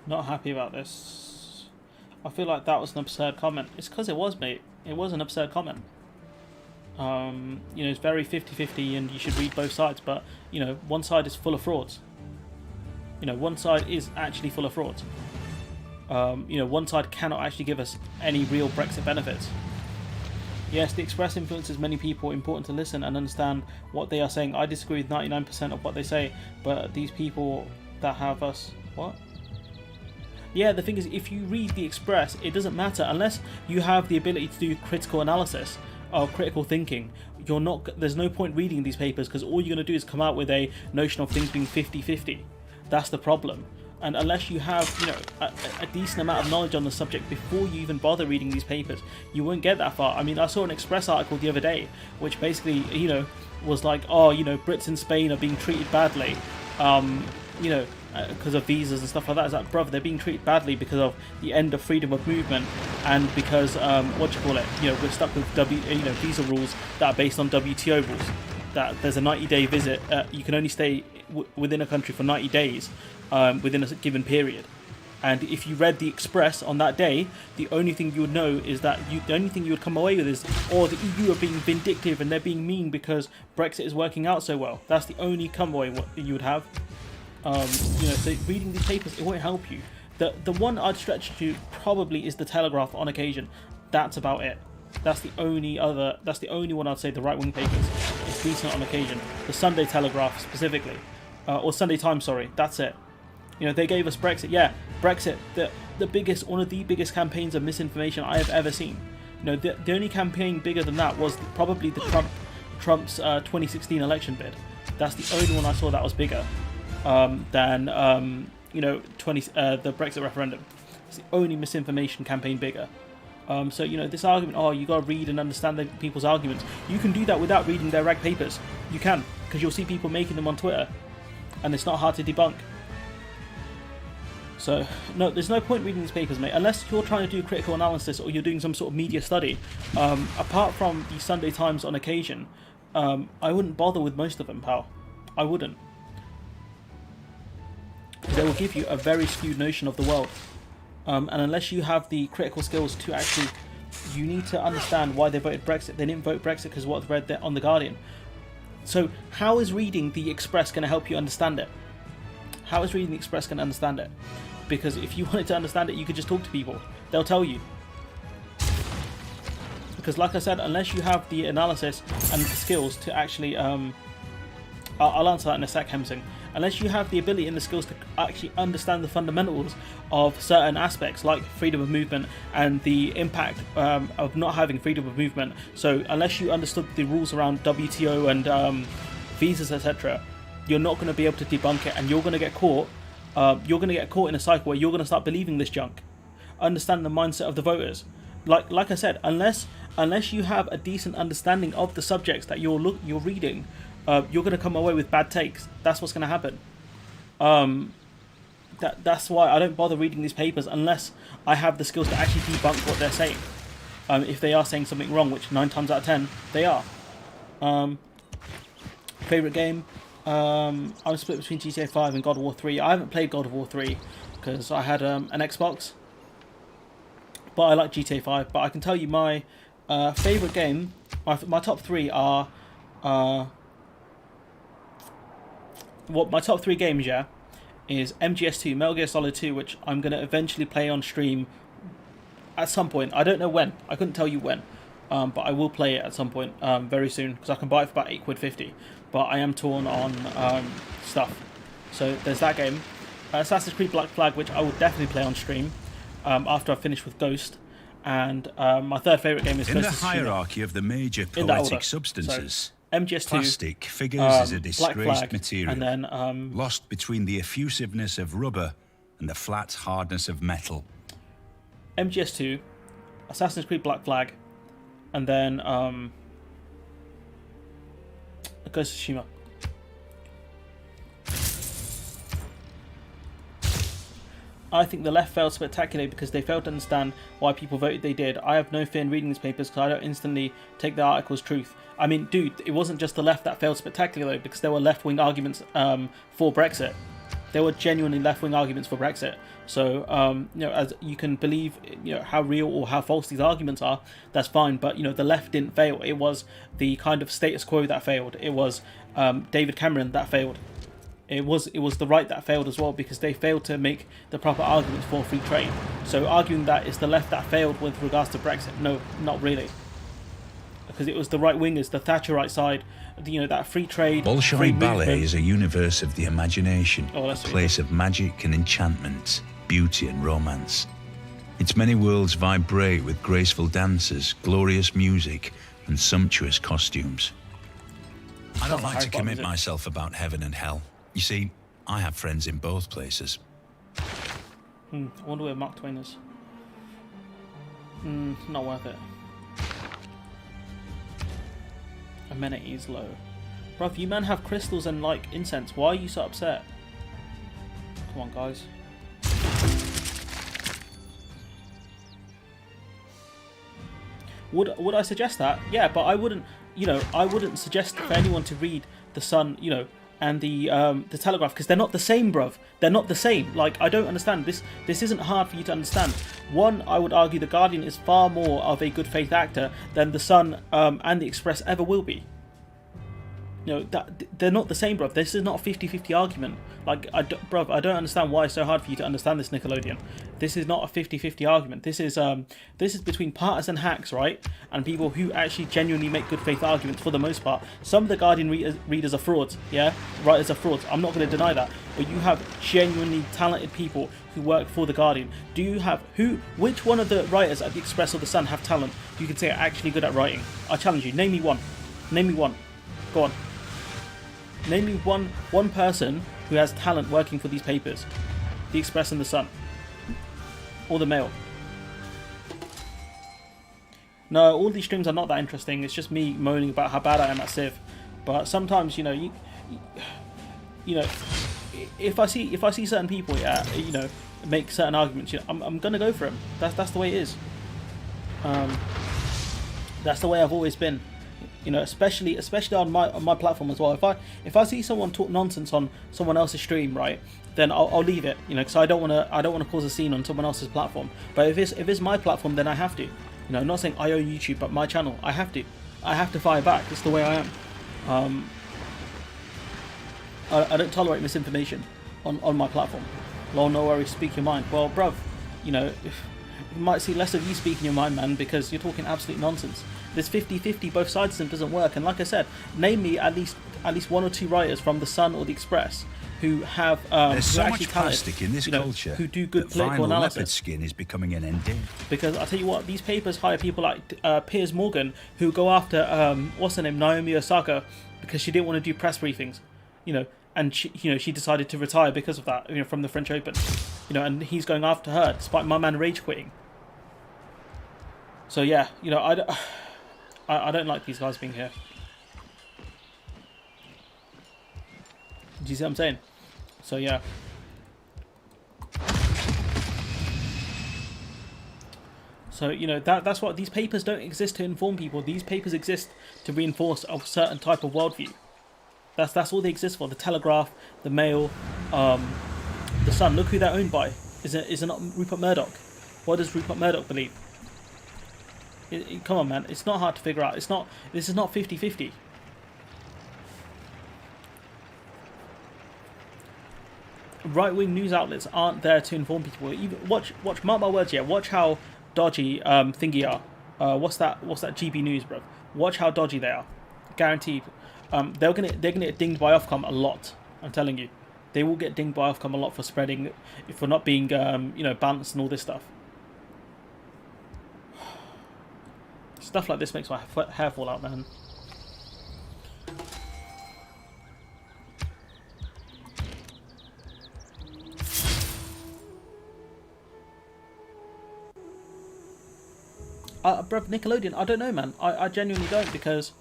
Not happy about this. I feel like that was an absurd comment. It's because it was, mate. It was an absurd comment. It's very 50-50 and you should read both sides, but, one side is full of frauds. One side is actually full of frauds. One side cannot actually give us any real Brexit benefits. Yes, the Express influences many people. Important to listen and understand what they are saying. I disagree with 99% of what they say, but these people that have us... What? Yeah, the thing is, if you read the Express, it doesn't matter unless you have the ability to do critical analysis or critical thinking. There's no point reading these papers because all you're going to do is come out with a notion of things being 50-50. That's the problem. And unless you have, a decent amount of knowledge on the subject before you even bother reading these papers, you won't get that far. I mean, I saw an Express article the other day, which basically, was like, Brits in Spain are being treated badly. Because of visas and stuff like that. It's like, brother, they're being treated badly because of the end of freedom of movement and because we're stuck with visa rules that are based on WTO rules. That there's a 90-day visit. You can only stay within a country for 90 days within a given period. And if you read the Express on that day, the only thing you would know is that the only thing you would come away with is, the EU are being vindictive and they're being mean because Brexit is working out so well. That's the only come away you would have. So reading these papers, it won't help you. The one I'd stretch to probably is the Telegraph on occasion. That's about it. That's the only one I'd say the right-wing papers is decent on occasion. The Sunday Telegraph specifically, or Sunday Times, sorry. That's it. You know, they gave us Brexit. Yeah, Brexit, one of the biggest campaigns of misinformation I have ever seen. You know, the only campaign bigger than that was probably the Trump's 2016 election bid. That's the only one I saw that was bigger than you know, the Brexit referendum. It's the only misinformation campaign bigger. So, you know, this argument, oh, you got to read and understand people's arguments. You can do that without reading their rag papers. You can, because you'll see people making them on Twitter, and it's not hard to debunk. So, no, there's no point reading these papers, mate, unless you're trying to do critical analysis or you're doing some sort of media study. Apart from the Sunday Times on occasion, I wouldn't bother with most of them, pal. I wouldn't. They will give you a very skewed notion of the world. And unless you have the critical skills to actually... You need to understand why they voted Brexit. They didn't vote Brexit because of what they read there on The Guardian. So, how is reading the Express going to help you understand it? How is reading the Express going to understand it? Because if you wanted to understand it, you could just talk to people. They'll tell you. Because like I said, unless you have the analysis and the skills to actually... I'll answer that in a sec, Hemsing. Unless you have the ability and the skills to actually understand the fundamentals of certain aspects like freedom of movement and the impact of not having freedom of movement. So unless you understood the rules around WTO and visas, etc., you're not going to be able to debunk it, and you're going to get caught. You're going to get caught in a cycle where you're going to start believing this junk. Understand the mindset of the voters. Like I said, unless you have a decent understanding of the subjects that you're reading, you're going to come away with bad takes. That's what's going to happen. That's why I don't bother reading these papers unless I have the skills to actually debunk what they're saying. If they are saying something wrong, which 9 times out of 10 they are. Favorite game? I'm split between GTA 5 and God of War 3. I haven't played God of War 3 because I had an Xbox, but I like GTA 5. But I can tell you my favorite game. My top 3 are. My top 3 games, yeah, is MGS2, Metal Gear Solid 2, which I'm going to eventually play on stream at some point. I don't know when. I couldn't tell you when. But I will play it at some point very soon, because I can buy it for about £8.50. But I am torn on stuff. So there's that game. Assassin's Creed Black Flag, which I will definitely play on stream after I finish with Ghost. And my third favourite game is in the hierarchy of the major poetic substances. So, MGS2, plastic figures as a disgraced material, and then lost between the effusiveness of rubber and the flat hardness of metal. MGS2, Assassin's Creed Black Flag, and then Ghost of Tsushima. I think the left failed spectacularly because they failed to understand why people voted they did. I have no fear in reading these papers because I don't instantly take the article's truth. I mean, dude, it wasn't just the left that failed spectacularly because there were left-wing arguments for Brexit. There were genuinely left-wing arguments for Brexit. So, you know, as you can believe, you know, how real or how false these arguments are, that's fine. But, you know, the left didn't fail. It was the kind of status quo that failed. It was David Cameron that failed. It was the right that failed as well because they failed to make the proper arguments for free trade. So arguing that it's the left that failed with regards to Brexit, no, not really. Because it was the right-wingers, the Thatcherite side, you know, that free trade... Bolshoi Ballet is a universe of the imagination, a place of magic and enchantment, beauty and romance. Its many worlds vibrate with graceful dances, glorious music and sumptuous costumes. I don't like to commit myself about heaven and hell. You see, I have friends in both places. I wonder where Mark Twain is. Not worth it. Amenities low. Bruv, you man have crystals and like incense. Why are you so upset? Come on, guys. Would I suggest that? Yeah, but I wouldn't. You know, I wouldn't suggest for anyone to read The Sun. You know. And the Telegraph, because they're not the same, bruv. They're not the same. Like, I don't understand. This isn't hard for you to understand. One, I would argue The Guardian is far more of a good faith actor than The Sun and The Express ever will be. You know, that they're not the same, bruv. This is not a 50-50 argument. Like, bruv, I don't understand why it's so hard for you to understand this, Nickelodeon. This is not a 50-50 argument. This is between partisan hacks, right, and people who actually genuinely make good faith arguments for the most part. Some of the Guardian readers are frauds, yeah? Writers are frauds. I'm not going to deny that. But you have genuinely talented people who work for the Guardian. Do you have which one of the writers at the Express or the Sun have talent you can say are actually good at writing? I challenge you. Name me one. Name me one. Go on. Name me one person who has talent working for these papers. The Express and the Sun. Or the Mail. No, all these streams are not that interesting. It's just me moaning about how bad I am at Civ. But sometimes, you know, you know, if I see certain people, yeah, you know, make certain arguments, you know, I'm gonna go for them. That's the way it is. That's the way I've always been. You know, especially on my platform as well. If I see someone talk nonsense on someone else's stream, right, then I'll leave it. You know, because I don't wanna cause a scene on someone else's platform. But if it's my platform, then I have to. You know, I'm not saying I own YouTube, but my channel, I have to fire back. It's the way I am. I don't tolerate misinformation on my platform. Lol, no worries, speak your mind. Well, bruv, you know, you might see less of you speaking your mind, man, because you're talking absolute nonsense. This 50-50, both sides of them doesn't work. And like I said, name me at least one or two writers from the Sun or the Express who have there's who so actually much plastic in this culture who do good that political vinyl leopard analysis. skin is becoming an ending. Because I'll tell you what, these papers hire people like Piers Morgan who go after what's her name, Naomi Osaka, because she didn't want to do press briefings, you know, and she decided to retire because of that, you know, from the French Open, you know, and he's going after her despite my man rage quitting. So yeah, you know, I don't like these guys being here. Do you see what I'm saying? So yeah. So, you know, that's what these papers don't exist to inform people. These papers exist to reinforce a certain type of worldview. That's all they exist for. The Telegraph, the Mail, the Sun. Look who they're owned by. Is it not Rupert Murdoch? What does Rupert Murdoch believe? Come on, man. It's not hard to figure out. This is not 50-50. Right-wing news outlets aren't there to inform people. Even watch. Mark my words. Yeah. Watch how dodgy thingy are. What's that GB News, bro? Watch how dodgy they are. Guaranteed. They're gonna get dinged by Ofcom a lot. I'm telling you, they will get dinged by Ofcom a lot for spreading, for not being you know, balanced and all this stuff. Stuff like this makes my hair fall out, man. Bruv, Nickelodeon, I don't know, man. I genuinely don't, because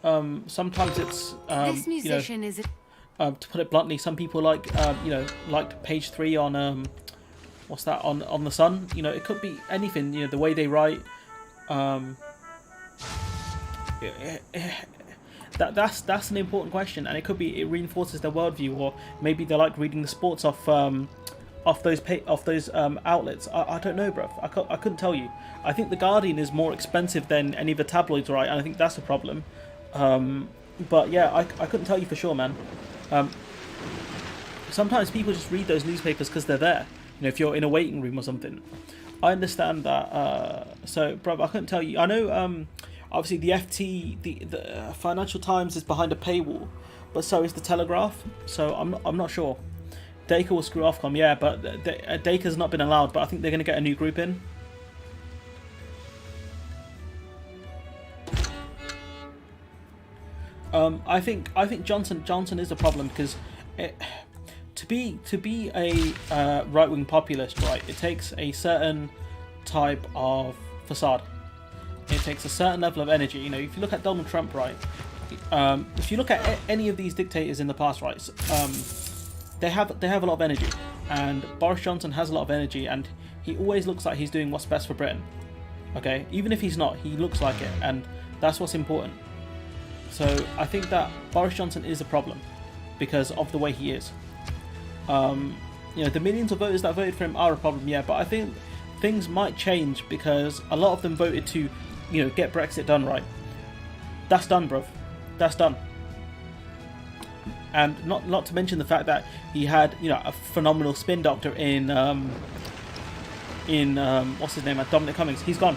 sometimes it's This musician you know, to put it bluntly, some people like you know, liked page 3 on what's that, on the Sun. You know, it could be anything. You know, the way they write. That's an important question, and it could be it reinforces their worldview, or maybe they like reading the sports off those outlets. I don't know, bruv. I couldn't tell you. I think the Guardian is more expensive than any of the tabloids, right? And I think that's the problem. But yeah, I couldn't tell you for sure, man. Sometimes people just read those newspapers because they're there. You know, if you're in a waiting room or something. I understand that. So, bruv, I couldn't tell you. I know. Obviously, the FT, the Financial Times is behind a paywall, but so is the Telegraph. So I'm not sure. Dacre will screw Ofcom, yeah, but Dacre's not been allowed. But I think they're going to get a new group in. I think Johnson is a problem, because to be a right-wing populist, right, it takes a certain type of facade. It takes a certain level of energy. You know, if you look at Donald Trump, right, if you look at any of these dictators in the past, right, they have a lot of energy, and Boris Johnson has a lot of energy, and he always looks like he's doing what's best for Britain. Okay, even if he's not, he looks like it, and that's what's important. So I think that Boris Johnson is a problem because of the way he is. You know, the millions of voters that voted for him are a problem, yeah, but I think things might change because a lot of them voted to, you know, get Brexit done, right? That's done, bruv. That's done. and not to mention the fact that he had, you know, a phenomenal spin doctor in what's his name, Dominic Cummings. He's gone.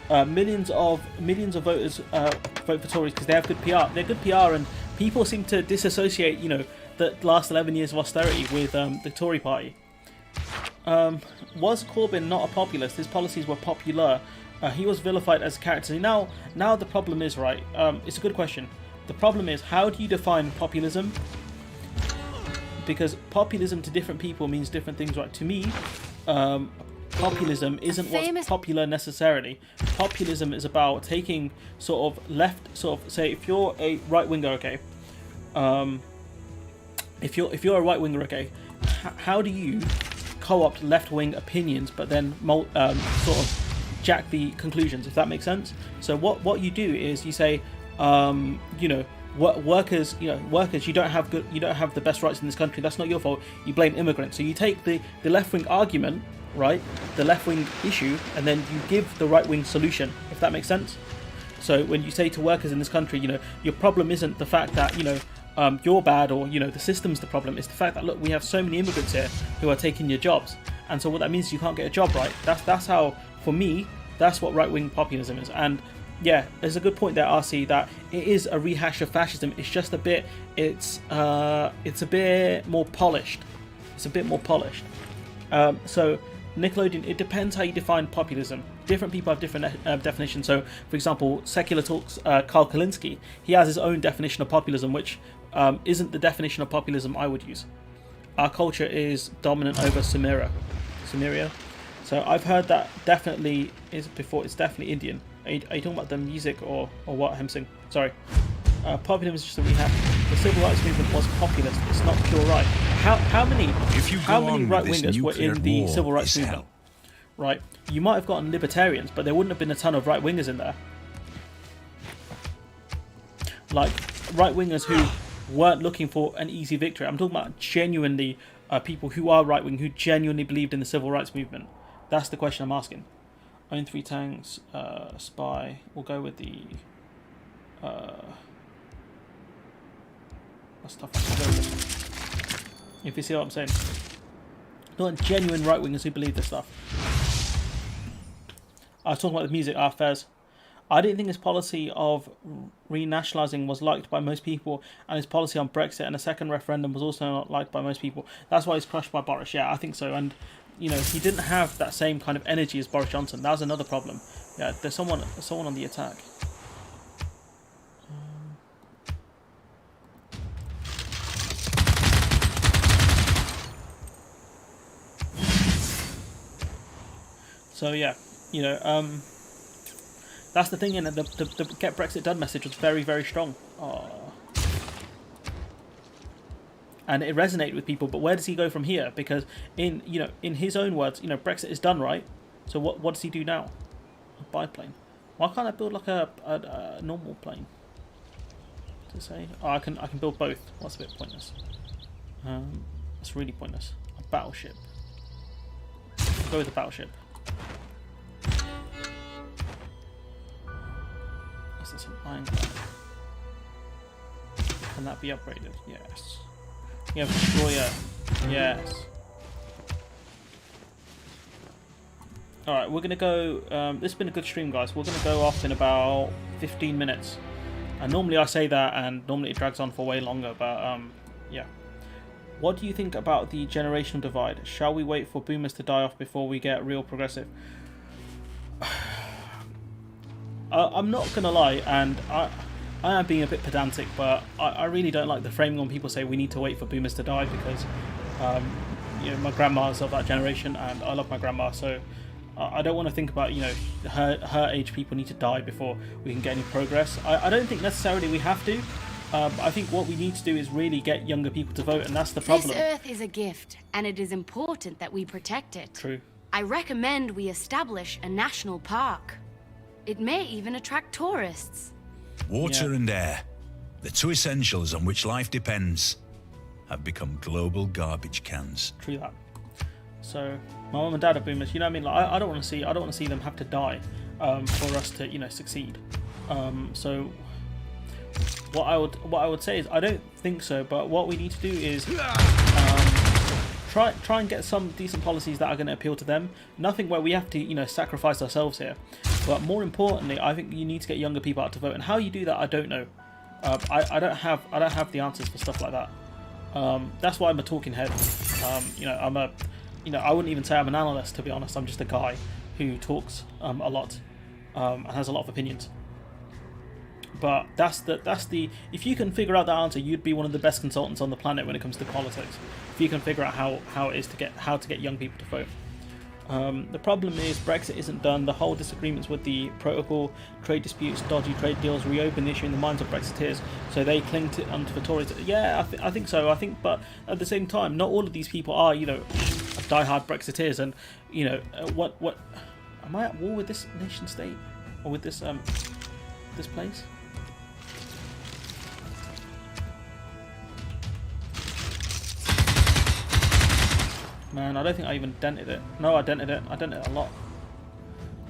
Millions of voters vote for Tories because they have good PR. They're good PR, and people seem to disassociate, you know, the last 11 years of austerity with the Tory party. Was Corbyn not a populist? His policies were popular. He was vilified as a character. Now the problem is, right, it's a good question. The problem is, how do you define populism? Because populism to different people means different things, right? To me, populism isn't what's popular necessarily. Populism is about taking sort of left, sort of, say, if you're a right winger, okay, if you're a right winger, okay, how do you co-opt left wing opinions but then sort of jack the conclusions, if that makes sense? So what you do is you say, you know, workers, you don't have the best rights in this country. That's not your fault. You blame immigrants. So you take the left wing argument, right, the left wing issue, and then you give the right wing solution, if that makes sense. So when you say to workers in this country, you know, your problem isn't the fact that, you know, you're bad, or, you know, the system's the problem. It's the fact that, look, we have so many immigrants here who are taking your jobs, and so what that means is you can't get a job, right? That's how, for me, that's what right wing populism is. And yeah, there's a good point there, RC, that it is a rehash of fascism. It's just a bit, it's a bit more polished. So Nickelodeon, it depends how you define populism. Different people have different definitions. So, for example, Secular Talks, Carl Kalinske, he has his own definition of populism, which isn't the definition of populism I would use. Our culture is dominant over Sumeria. So I've heard that definitely is before. It's definitely Indian. Are you talking about the music or what? Him sing? Sorry. Populism is just a rehab. The civil rights movement was populist. It's not pure right. How many right wingers were in the civil rights movement? Right. You might have gotten libertarians, but there wouldn't have been a ton of right wingers in there. Like right wingers who weren't looking for an easy victory. I'm talking about genuinely people who are right wing, who genuinely believed in the civil rights movement. That's the question I'm asking. Own 3 tanks, spy. We'll go with the. That's tough to go with. If you see what I'm saying. Not genuine right wingers who believe this stuff. I was talking about the music, Fez. I didn't think his policy of renationalising was liked by most people, and his policy on Brexit and a second referendum was also not liked by most people. That's why he's crushed by Boris. Yeah, I think so. And, you know, he didn't have that same kind of energy as Boris Johnson. That was another problem. Yeah, there's someone on the attack. So yeah, you know, that's the thing, and the Get Brexit Done message was very, very strong. And it resonated with people. But where does he go from here? Because in his own words, you know, Brexit is done, right? So what does he do now? A biplane. Why can't I build like a normal plane? To say, I can build both. Well, that's a bit pointless. That's really pointless. A battleship. Go with the battleship. Is this an ironclad? Can that be upgraded? Yes. You have a destroyer. Yes. Alright, we're going to go... this has been a good stream, guys. We're going to go off in about 15 minutes. And normally I say that, and normally it drags on for way longer, but yeah. What do you think about the generational divide? Shall we wait for boomers to die off before we get real progressive? I'm not going to lie, and I am being a bit pedantic, but I really don't like the framing when people say we need to wait for boomers to die, because you know, my grandma's of that generation, and I love my grandma, so I don't want to think about, you know, her age people need to die before we can get any progress. I don't think necessarily we have to. I think what we need to do is really get younger people to vote, and that's the problem. This Earth is a gift, and it is important that we protect it. True. I recommend we establish a national park. It may even attract tourists. Water and air, the two essentials on which life depends, have become global garbage cans. True that. So my mum and dad are boomers. You know what I mean? Like, I don't want to see them have to die for us to, you know, succeed. So what I would say is I don't think so. But what we need to do is try and get some decent policies that are going to appeal to them. Nothing where we have to sacrifice ourselves here. But more importantly, I think you need to get younger people out to vote. And how you do that, I don't know. I don't have the answers for stuff like that. That's why I'm a talking head. I wouldn't even say I'm an analyst, to be honest. I'm just a guy who talks a lot and has a lot of opinions. But that's the if you can figure out that answer, you'd be one of the best consultants on the planet when it comes to politics. If you can figure out how it is to get young people to vote. The problem is Brexit isn't done. The whole disagreements with the protocol, trade disputes, dodgy trade deals reopen the issue in the minds of Brexiteers, so they cling to for Tories. Yeah, I think so. But at the same time, not all of these people are diehard Brexiteers, and what am I at war with this nation state or with this place? Man, I don't think I even dented it. No, I dented it. I dented it a lot.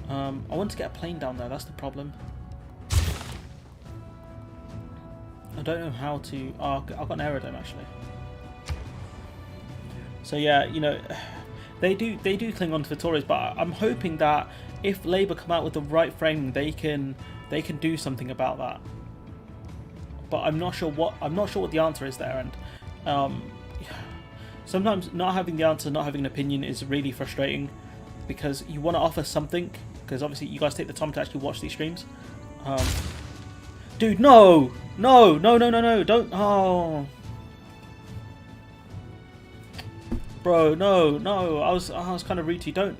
I want to get a plane down there. That's the problem. I don't know how to... Oh, I've got an aerodrome, actually. So, yeah, they do cling on to the Tories, but I'm hoping that if Labour come out with the right framing, they can do something about that. But I'm not sure what the answer is there, and sometimes not having the answer, not having an opinion is really frustrating, because you want to offer something, because obviously you guys take the time to actually watch these streams. Dude, no, don't. Oh, bro, no. I was kind of rude to you. Don't.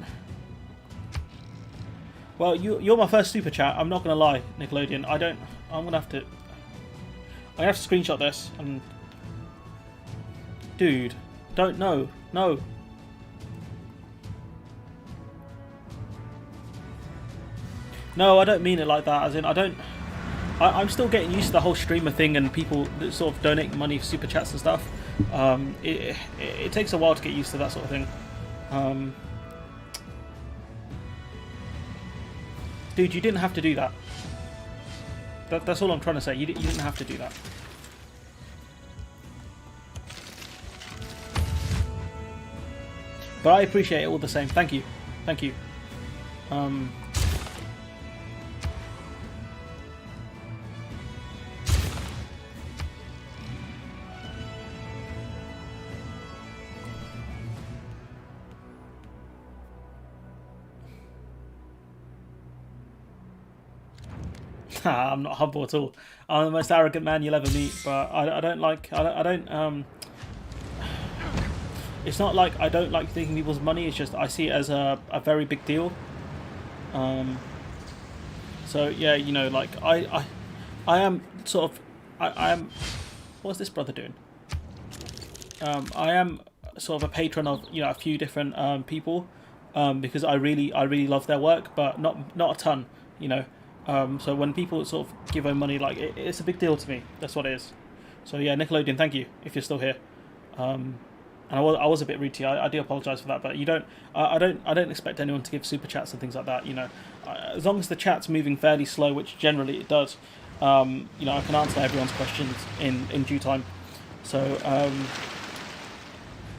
Well, you're my first super chat. I'm not gonna lie, Nickelodeon. I'm gonna have to screenshot this and. Dude, don't. No. No, I don't mean it like that. As in, I'm still getting used to the whole streamer thing and people that sort of donate money for super chats and stuff. It takes a while to get used to that sort of thing. Dude, you didn't have to do that. That's all I'm trying to say. You didn't have to do that. But I appreciate it all the same. Thank you. I'm not humble at all. I'm the most arrogant man you'll ever meet, but I don't it's not like I don't like taking people's money, it's just I see it as a very big deal. So yeah, like I am sort of I am what's this brother doing? I am sort of a patron of a few different people because I really love their work, but not a ton, so when people sort of give their money, like it's a big deal to me. That's what it is. So yeah, Nickelodeon, thank you if you're still here. And I was a bit rude to you. I do apologise for that, but I don't expect anyone to give super chats and things like that. As long as the chat's moving fairly slow, which generally it does, I can answer everyone's questions in due time. So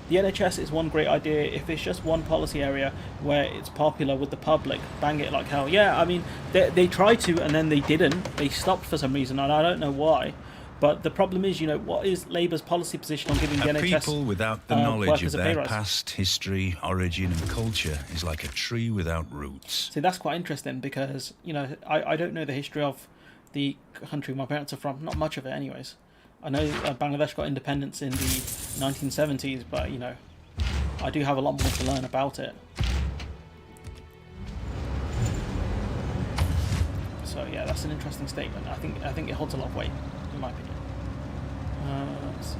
the NHS is one great idea. If it's just one policy area where it's popular with the public, bang it like hell. Yeah, I mean they tried to and then they didn't. They stopped for some reason, and I don't know why. But the problem is, what is Labour's policy position on giving the NHS people without the knowledge of their pay rise? past history, origin and culture is like a tree without roots. See, that's quite interesting because, I don't know the history of the country my parents are from. Not much of it anyways. I know Bangladesh got independence in the 1970s, but, I do have a lot more to learn about it. So, yeah, that's an interesting statement. I think it holds a lot of weight, in my opinion. Let's see.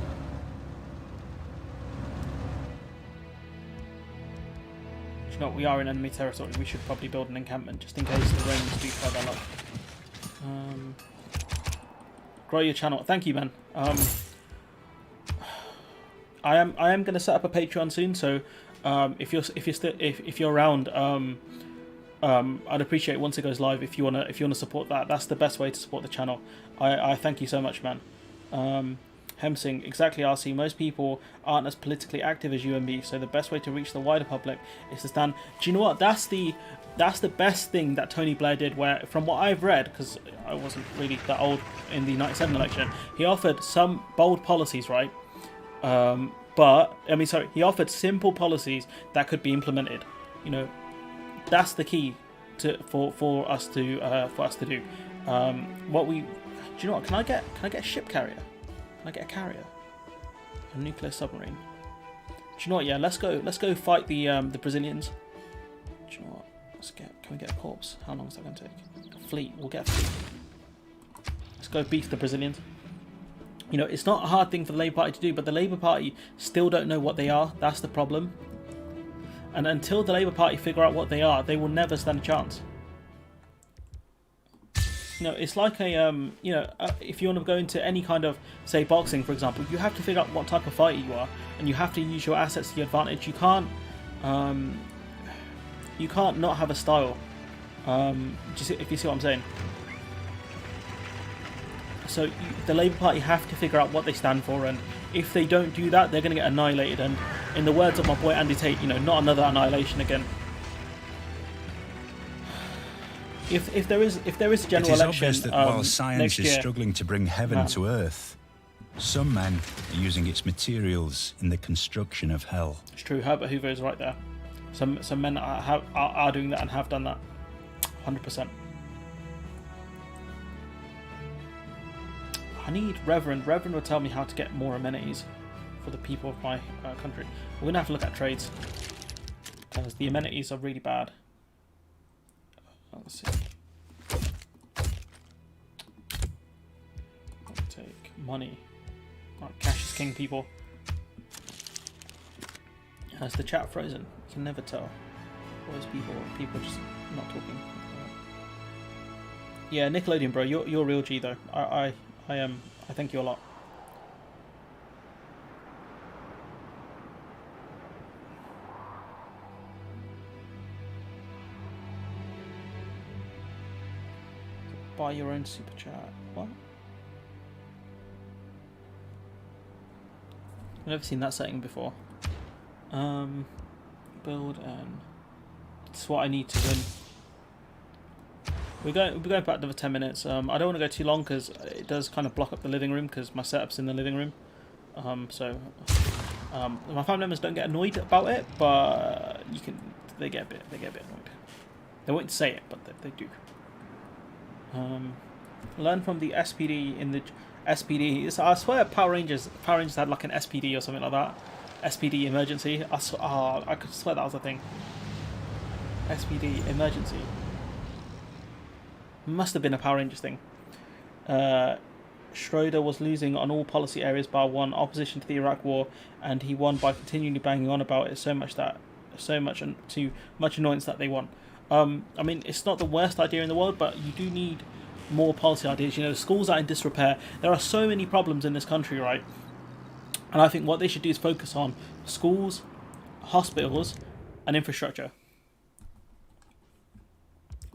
Do you know what? We are in enemy territory. We should probably build an encampment just in case the Romans do try their luck. Grow your channel. Thank you, man. I am going to set up a Patreon soon. So if you're around, I'd appreciate once it goes live if you wanna support that. That's the best way to support the channel. I thank you so much, man. Hemsing, exactly, RC. Most people aren't as politically active as you and me, so the best way to reach the wider public is to stand. Do you know what? That's the best thing that Tony Blair did. Where, from what I've read, because I wasn't really that old in the '97 election, he offered some bold policies, right? But I mean, sorry, he offered simple policies that could be implemented. You know, that's the key for us to do. Do you know what? Can I get a ship carrier? Can I get a carrier? A nuclear submarine. Do you know what? Yeah, let's go fight the Brazilians. Do you know what? Can we get a corpse? How long is that going to take? A fleet. We'll get a fleet. Let's go beef the Brazilians. You know, it's not a hard thing for the Labour Party to do, but the Labour Party still don't know what they are. That's the problem. And until the Labour Party figure out what they are, they will never stand a chance. You know, it's like if you want to go into any kind of, say, boxing, for example, you have to figure out what type of fighter you are, and you have to use your assets to your advantage. You can't not have a style. If you see what I'm saying. So the Labour Party have to figure out what they stand for, and if they don't do that, they're going to get annihilated. And in the words of my boy Andy Tate, you know, not another annihilation again. If there is a general election, obvious that while science is year, struggling to bring heaven to earth, some men are using its materials in the construction of hell. It's true. Herbert Hoover is right there. Some men are doing that and have done that. 100%. I need Reverend. Reverend will tell me how to get more amenities for the people of my country. We're going to have to look at trades, because the amenities are really bad. Let's see. I'll take money. Right, cash is king, people. Has the chat frozen? You can never tell. Or is people just not talking? Yeah, Nickelodeon, bro. You're real G though. I thank you a lot. Buy your own super chat. What? I've never seen that setting before. Build and it's what I need to win. We're going back another 10 minutes. I don't want to go too long because it does kind of block up the living room because my setup's in the living room. My family members don't get annoyed about it, but they get a bit annoyed. They won't say it, but they do. Learn from the SPD in the SPD. I swear Power Rangers had like an SPD or something like that. SPD emergency. I could swear that was a thing. SPD emergency. Must have been a Power Rangers thing. Schroeder was losing on all policy areas bar one, opposition to the Iraq War, and he won by continually banging on about it so much and to much annoyance that they won. I mean, it's not the worst idea in the world, but you do need more policy ideas. You know, schools are in disrepair. There are so many problems in this country, right? And I think what they should do is focus on schools, hospitals, and infrastructure.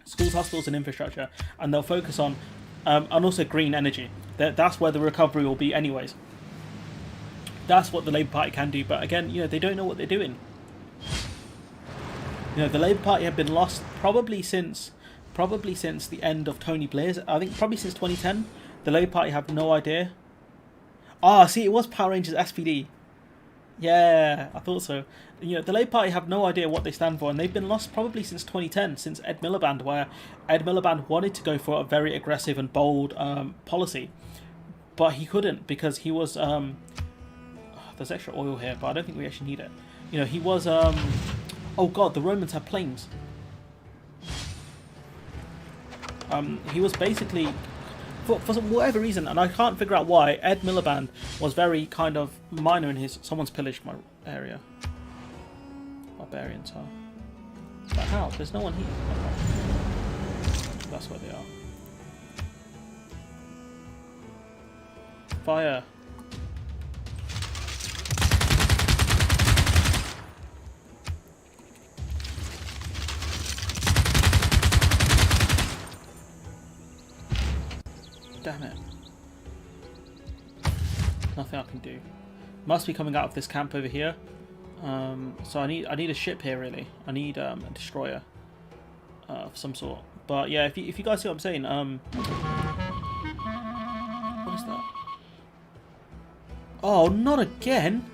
Schools, hospitals, and infrastructure, and they'll focus on, and also green energy. That's where the recovery will be, anyways. That's what the Labour Party can do, but again, you know, they don't know what they're doing. You know, the Labour Party have been lost probably since the end of Tony Blair's. I think probably since 2010. The Labour Party have no idea. See, it was Power Rangers SPD. Yeah, I thought so. You know, the Labour Party have no idea what they stand for, and they've been lost probably since 2010, since Ed Miliband, where Ed Miliband wanted to go for a very aggressive and bold policy, but he couldn't because he was. There's extra oil here, but I don't think we actually need it. You know, he was. Oh God, the Romans have planes. He was basically, for whatever reason, and I can't figure out why, Ed Miliband was very kind of minor in his. Someone's pillaged my area. Barbarians are. But how? There's no one here. Okay. That's where they are. Fire. Damn it. Nothing I can do. Must be coming out of this camp over here. So I need a ship here really. I need a destroyer of some sort. But yeah, if you guys see what I'm saying, what is that? Oh, not again!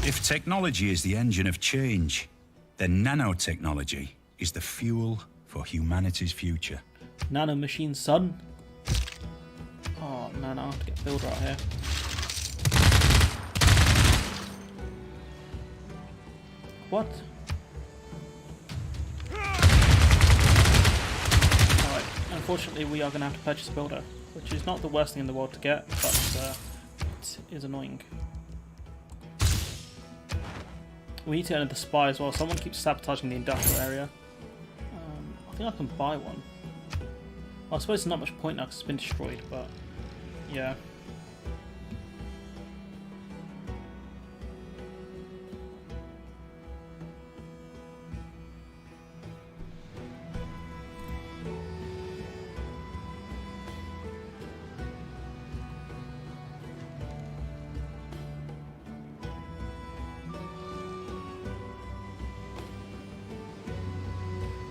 If technology is the engine of change, then nanotechnology is the fuel for humanity's future. Nano machine, son. Oh man, I have to get a builder out here. What? Alright, unfortunately we are going to have to purchase a builder, which is not the worst thing in the world to get, but it is annoying. We need to enter the spy as well. Someone keeps sabotaging the industrial area. I think I can buy one. Well, I suppose there's not much point now because it's been destroyed, but yeah.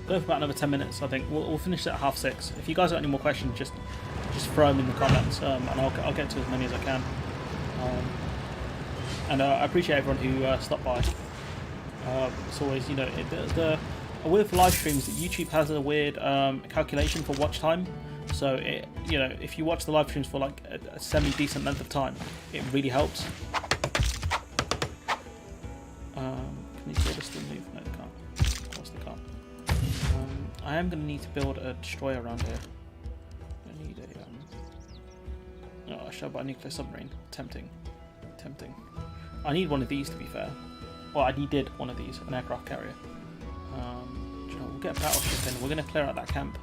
Go for about another 10 minutes, I think. We'll finish at 6:30. If you guys have any more questions, just throw them in the comments, and I'll get to as many as I can. And I appreciate everyone who stopped by. It's always, you know, with live streams, YouTube has a weird calculation for watch time. So you know, if you watch the live streams for like a semi-decent length of time, it really helps. Can you see this still move? No, they can't. Of course they can't. I am going to need to build a destroyer around here. I need a oh, I shall buy a nuclear submarine. Tempting. I need one of these, to be fair. Well, I needed one of these, an aircraft carrier. We'll get a battleship in. We're going to clear out that camp.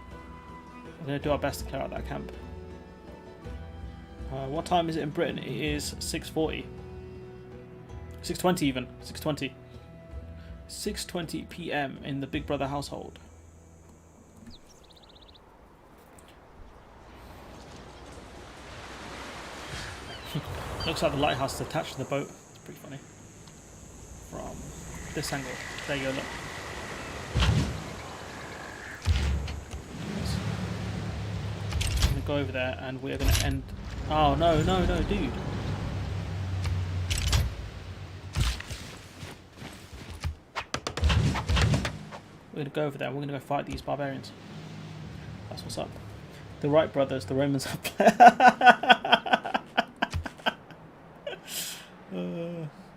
We're going to do our best to clear out that camp. What time is it in Britain? It is 6:40. 6:20 even. 6:20. 6:20 PM in the Big Brother household. Looks like the lighthouse is attached to the boat. It's pretty funny. From this angle. There you go, look. I'm going to go over there and we're going to end... Oh, no, dude. We're going to go over there. We're going to go fight these barbarians. That's what's up. The Wright brothers, the Romans are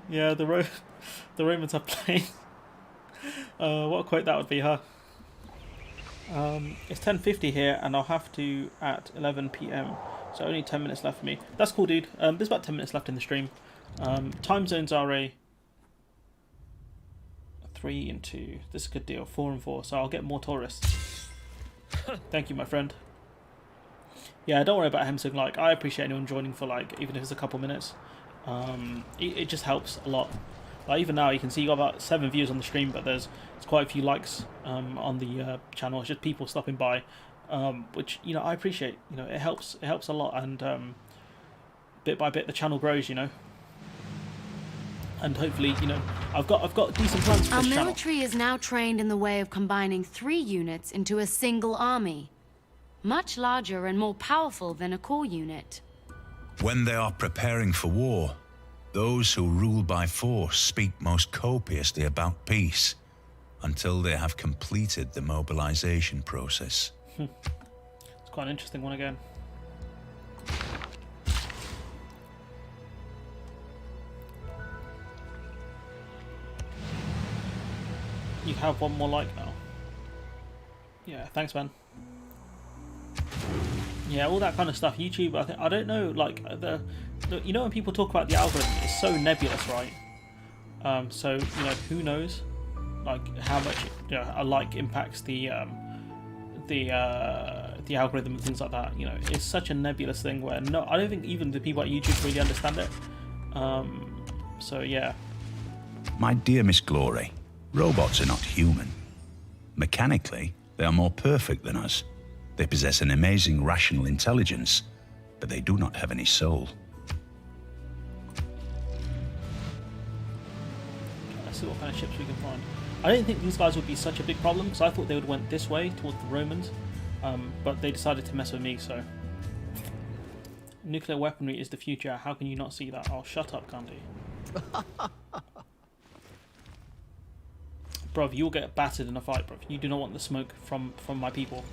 yeah, the Romans are playing. What a quote that would be, huh? It's 10:50 here, and I'll have to at 11 PM. So only 10 minutes left for me. That's cool, dude. There's about 10 minutes left in the stream. Time zones are a 3 and 2. This is a good deal. 4 and 4. So I'll get more tourists. Thank you, my friend. Yeah, don't worry about Hemsung. Like, I appreciate anyone joining for like, even if it's a couple minutes. It just helps a lot. Like even now, you can see you got about 7 views on the stream, but there's quite a few likes on the channel. It's just people stopping by, which, you know, I appreciate. You know, it helps a lot, and bit by bit the channel grows. You know, and hopefully, you know, I've got decent plans for this channel. Our military is now trained in the way of combining 3 units into a single army, much larger and more powerful than a core unit. When they are preparing for war, those who rule by force speak most copiously about peace until they have completed the mobilization process. It's quite an interesting one again. You have one more like now. Yeah, thanks, man. Yeah, all that kind of stuff. YouTube, I don't know, like you know when people talk about the algorithm, it's so nebulous, right? So you know, who knows, like how much, you know, a like impacts the algorithm and things like that. You know, it's such a nebulous thing where I don't think even the people at YouTube really understand it. So yeah. My dear Miss Glory, robots are not human. Mechanically, they are more perfect than us. They possess an amazing rational intelligence, but they do not have any soul. Let's see what kind of ships we can find. I didn't think these guys would be such a big problem, because I thought they would went this way towards the Romans, but they decided to mess with me, so... Nuclear weaponry is the future. How can you not see that? Oh, shut up, Gandhi. Bruv, you'll get battered in a fight, bruv. You do not want the smoke from my people.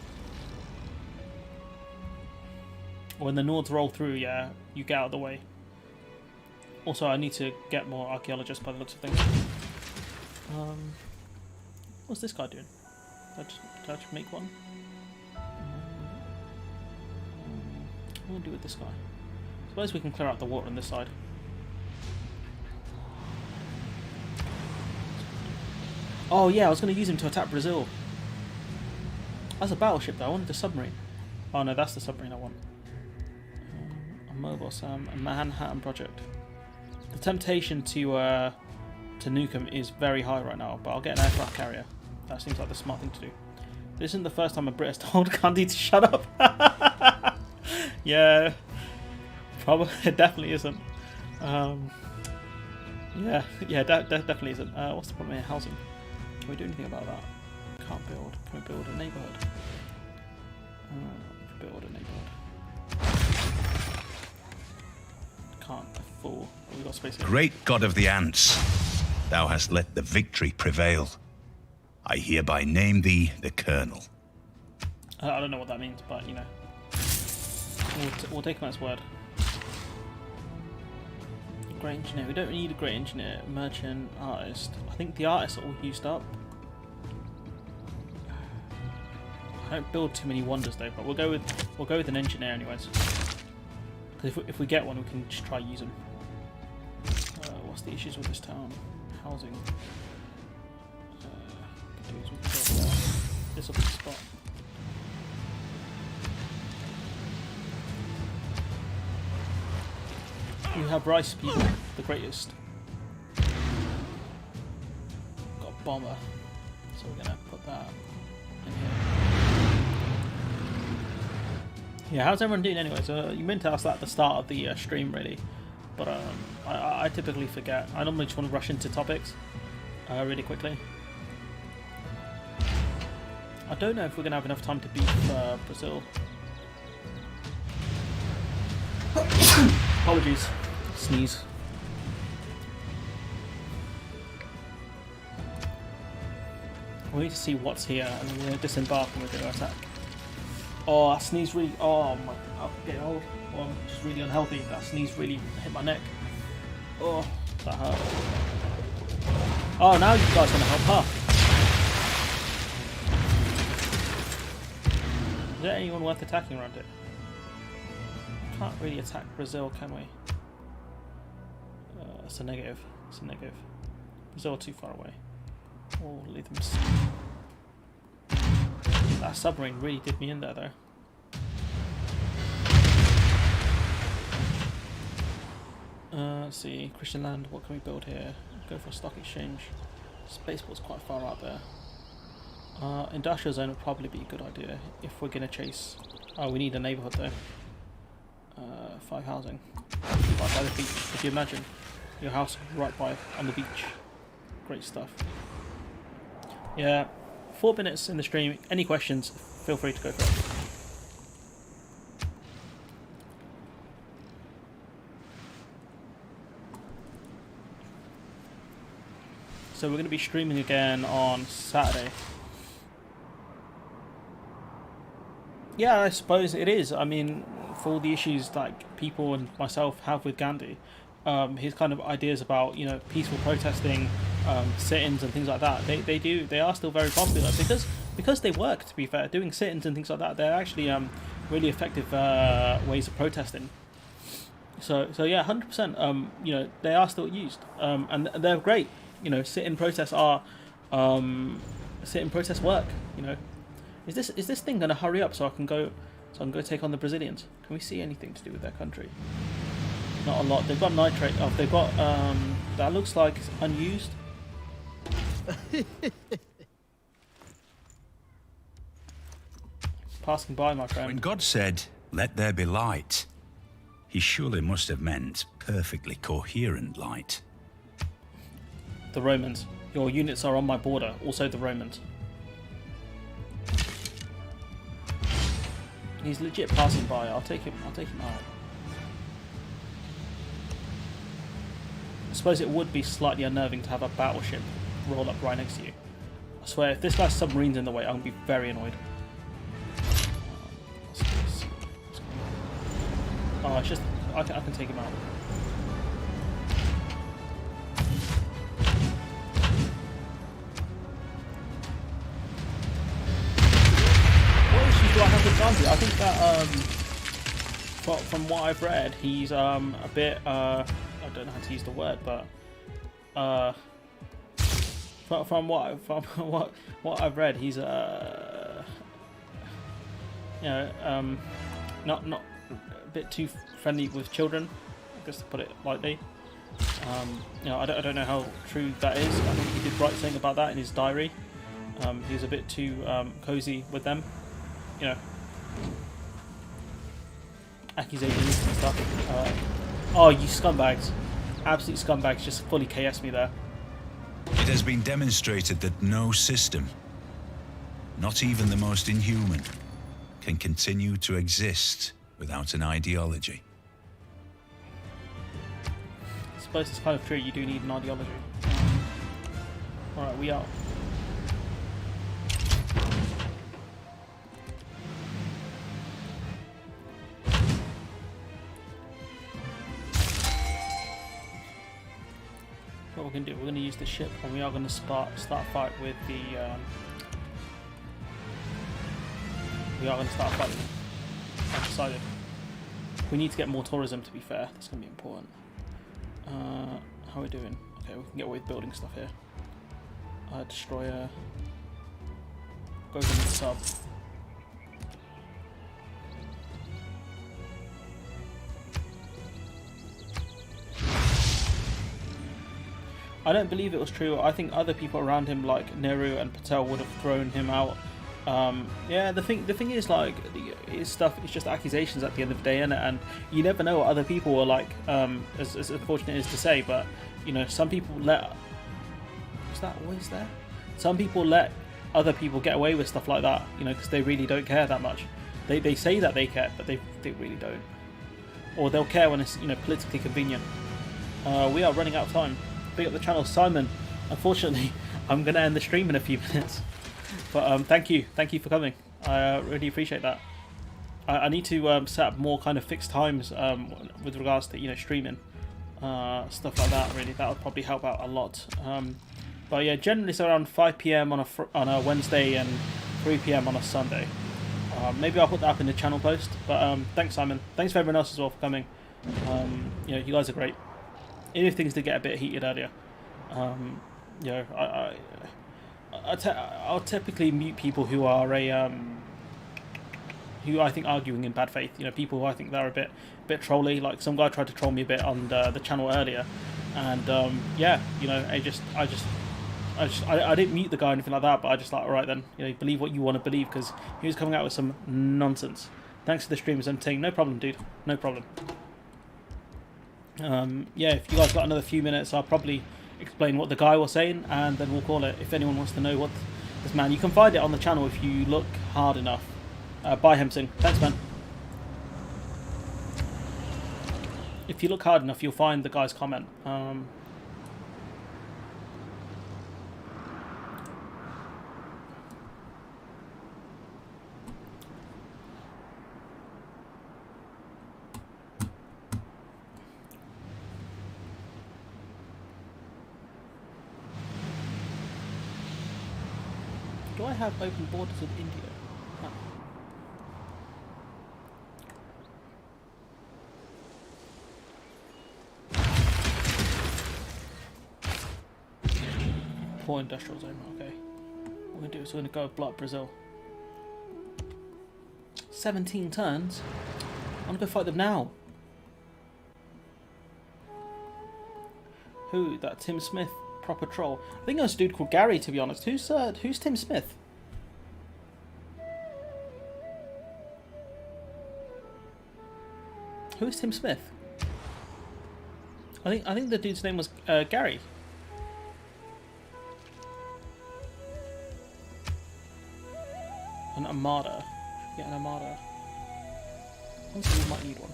When the Nords roll through, yeah, you get out of the way. Also, I need to get more archaeologists by the looks of things. What's this guy doing? Did I just make one? What do I do with this guy? Suppose we can clear out the water on this side. Oh yeah, I was going to use him to attack Brazil. That's a battleship though. I wanted a submarine. Oh no, that's the submarine I want. A mobile SAM, a Manhattan project. The temptation to nuke him is very high right now, but I'll get an aircraft carrier. That seems like the smart thing to do. This isn't the first time a Brit has told Gandhi to shut up. Yeah, probably it definitely isn't. Yeah, definitely isn't. What's the problem here? Housing. Can we do anything about that? Can't build. Can we build a neighbourhood? Build a neighbourhood. Can't. Fool. We got space here. Great God of the Ants, thou hast let the victory prevail. I hereby name thee the Colonel. I don't know what that means, but you know. We'll take him at his word. Great engineer. We don't need a great engineer. Merchant, artist. I think the artists are all used up. I don't build too many wonders though, but we'll go with an engineer anyways. Because if we get one, we can just try use them. What's the issues with this town? Housing. This will be the spot. We have rice people, the greatest. Got a bomber, so we're gonna put that in here. Yeah, how's everyone doing anyway? So you meant to ask that at the start of the stream, really, but I typically forget. I normally just want to rush into topics really quickly. I don't know if we're gonna have enough time to beat Brazil. Apologies. Sneeze. We need to see what's here, and we're going to disembark and we're going to attack. Oh, that sneeze really... Oh my... I'm getting old. Oh, I'm just really unhealthy. That sneeze really hit my neck. Oh, that hurt. Oh, now you guys want to help her. Is there anyone worth attacking around it? Can't really attack Brazil, can we? It's a negative. It's a negative. Brazil are too far away. Oh, leave them. That submarine really did me in there, though. Let's see. Christian land. What can we build here? Go for a stock exchange. Spaceport's quite far out there. Industrial zone would probably be a good idea if we're gonna chase. Oh, we need a neighbourhood though. 5 housing. Right by the beach. Could you imagine your house right by on the beach? Great stuff. Yeah, 4 minutes in the stream. Any questions? Feel free to go for it. So we're going to be streaming again on Saturday. Yeah, I suppose it is. I mean, for all the issues like people and myself have with Gandhi, his kind of ideas about, you know, peaceful protesting, sit-ins and things like that, they are still very popular because they work. To be fair, doing sit-ins and things like that, they're actually really effective ways of protesting. So yeah, 100%. You know, they are still used, and they're great. You know, sit-in protests are sit-in protests work. You know. Is this thing going to hurry up so I can go take on the Brazilians? Can we see anything to do with their country? Not a lot. They've got nitrate. Oh, they've got that looks like it's unused. passing by, my When friend. God said, "Let there be light," he surely must have meant perfectly coherent light. The Romans. Your units are on my border. Also the Romans. He's legit passing by. I'll take him out. I suppose it would be slightly unnerving to have a battleship roll up right next to you. I swear, if this guy's submarine's in the way, I'm going to be very annoyed. Oh, it's just... I can take him out. What issues do I have with Gandhi? I think that, from what I've read, he's a bit... I don't know how to use the word, but... From what I've read, he's not a bit too friendly with children, I guess, to put it lightly. I don't know how true that is. I think he did write something about that in his diary. He was a bit too cozy with them, accusations and stuff. Oh, you scumbags! Absolute scumbags! Just fully KS me there. It has been demonstrated that no system, not even the most inhuman, can continue to exist without an ideology. I suppose it's kind of true, you do need an ideology. Alright, we out. What we're going to do, we're going to use the ship and we are going to start a fight with the... we are going to start a fight with... I've decided. We need to get more tourism, to be fair. That's going to be important. How are we doing? Okay, we can get away with building stuff here. Destroyer. Goes in the sub. I don't believe it was true. I think other people around him, like Nehru and Patel, would have thrown him out. Yeah, the thing is, like, his stuff is just accusations at the end of the day, and you never know what other people are like. As unfortunate as to say, but some people let. Is that always there? Some people let other people get away with stuff like that, because they really don't care that much. They say that they care, but they really don't, or they'll care when it's politically convenient. We are running out of time. Big up the channel, Simon. Unfortunately, I'm going to end the stream in a few minutes. But thank you for coming. I really appreciate that. I need to set up more kind of fixed times with regards to streaming, stuff like that. Really, that would probably help out a lot. But yeah, generally it's around 5 PM on a Wednesday and 3 PM on a Sunday. Maybe I'll put that up in the channel post. But thanks, Simon. Thanks for everyone else as well for coming. You guys are great. Even if things did get a bit heated earlier, I'll typically mute people who are who I think arguing in bad faith. People who I think they're a bit trolly. Like some guy tried to troll me a bit on the channel earlier, and I didn't mute the guy or anything like that. But I just like, all right then, believe what you want to believe, because he was coming out with some nonsense. Thanks for the stream, as I'm saying. No problem, dude. No problem. Yeah, if you guys got another few minutes, I'll probably explain what the guy was saying, and then we'll call it. If anyone wants to know what this man, you can find it on the channel if you look hard enough. Bye, Hemsing. Thanks, man. If you look hard enough, you'll find the guy's comment. Do I have open borders with India? No. Poor industrial zone, okay. What we're going to do is we're going to go block Brazil. 17 turns? I'm going to go fight them now. Who? That Tim Smith? Proper troll. I think there's a dude called Gary, to be honest. Who's Tim Smith? Who is Tim Smith? I think the dude's name was Gary. An Armada. Get an Armada. I think we might need one.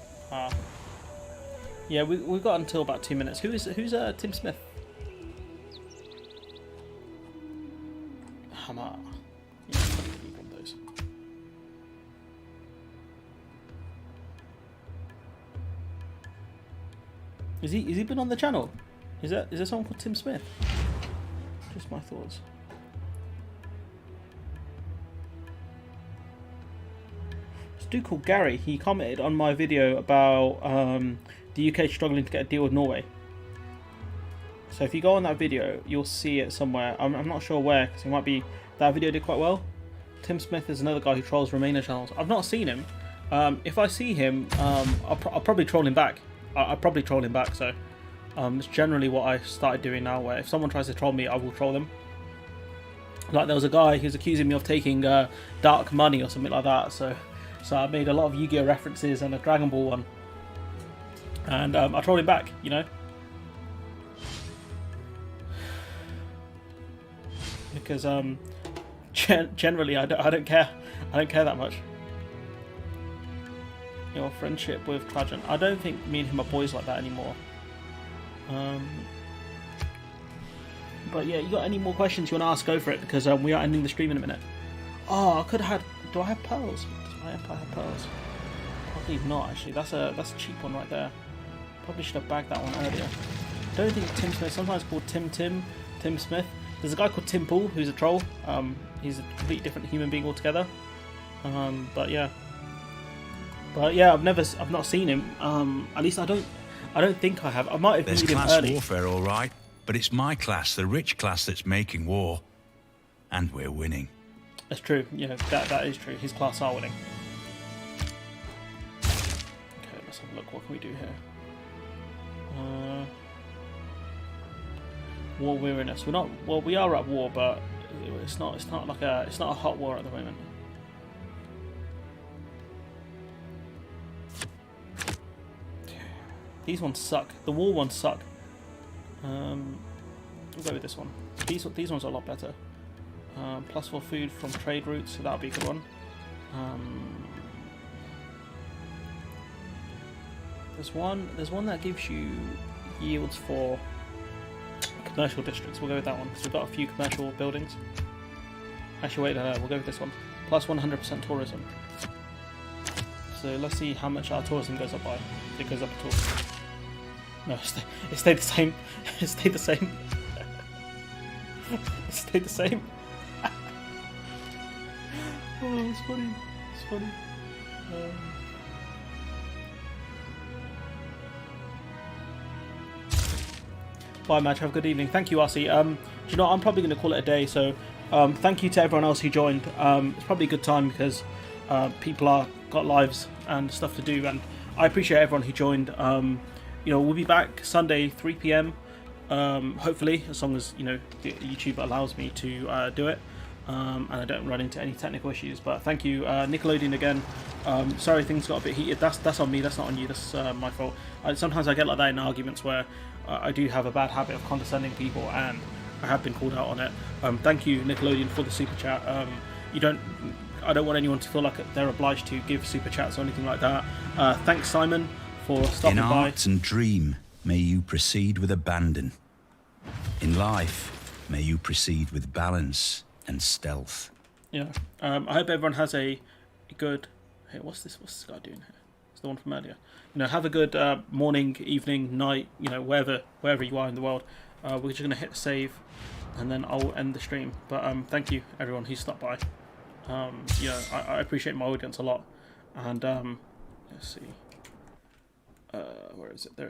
Yeah, we've got until about 2 minutes. Who's Tim Smith? Hammer. Yeah, I need one of those. Is he been on the channel? Is there someone called Tim Smith? Just my thoughts. This dude called Gary, he commented on my video about the UK struggling to get a deal with Norway. So if you go on that video, you'll see it somewhere. I'm not sure where, because it might be that video did quite well. Tim Smith is another guy who trolls Romania channels. I've not seen him. If I see him, I'll probably troll him back. I'll probably troll him back. So it's generally what I started doing now, where if someone tries to troll me, I will troll them. Like there was a guy who's accusing me of taking dark money or something like that. So I made a lot of Yu-Gi-Oh references and a Dragon Ball one, and I trolled him back. You know. Because generally I don't care. I don't care that much. Your friendship with Trajan. I don't think me and him are boys like that anymore. But yeah, you got any more questions you want to ask? Go for it, because we are ending the stream in a minute. Oh, I could have had. Do I have pearls? Do I have pearls? Probably not. Actually, that's a cheap one right there. Probably should have bagged that one earlier. I don't think Tim Smith. Sometimes called Tim Smith. There's a guy called Tim Pool who's a troll. He's a completely different human being altogether. But yeah, I've not seen him. At least I don't think I have. I might have. There's meet him class early. warfare, all right, but it's my class, the rich class, that's making war, and we're winning. That's true. Yeah, that is true. His class are winning. Okay, let's have a look. What can we do here? War weariness. We're not. Well, we are at war, but it's not a hot war at the moment. These ones suck. The war ones suck. We'll go with this one. These ones are a lot better. +4 food from trade routes, so that'll be a good one. There's one that gives you yields for commercial districts. We'll go with that one. So we've got a few commercial buildings. Actually, wait, no, we'll go with this one. Plus 100% tourism. So let's see how much our tourism goes up by. If it goes up at all. No, it stayed the same. It stayed the same. It stayed the same. Oh, it's funny. It's funny. Bye, Match. Have a good evening. Thank you, RC. Do you know what? I'm probably going to call it a day. So, thank you to everyone else who joined. It's probably a good time because people got lives and stuff to do, and I appreciate everyone who joined. We'll be back Sunday 3 p.m. Hopefully, as long as YouTube allows me to do it, and I don't run into any technical issues. But thank you, Nickelodeon again. Sorry, things got a bit heated. That's on me. That's not on you. That's my fault. Sometimes I get like that in arguments where I do have a bad habit of condescending people, and I have been called out on it. Thank you, Nickelodeon, for the super chat. I don't want anyone to feel like they're obliged to give super chats or anything like that. Thanks, Simon, for stopping by. In art and dream, may you proceed with abandon. In life, may you proceed with balance and stealth. Yeah. I hope everyone has a good. Hey, what's this guy doing here? It's the one from earlier. Have a good morning, evening, night. Wherever you are in the world. We're just gonna hit save, and then I'll end the stream. But thank you everyone who stopped by. I appreciate my audience a lot. And let's see. Where is it? There.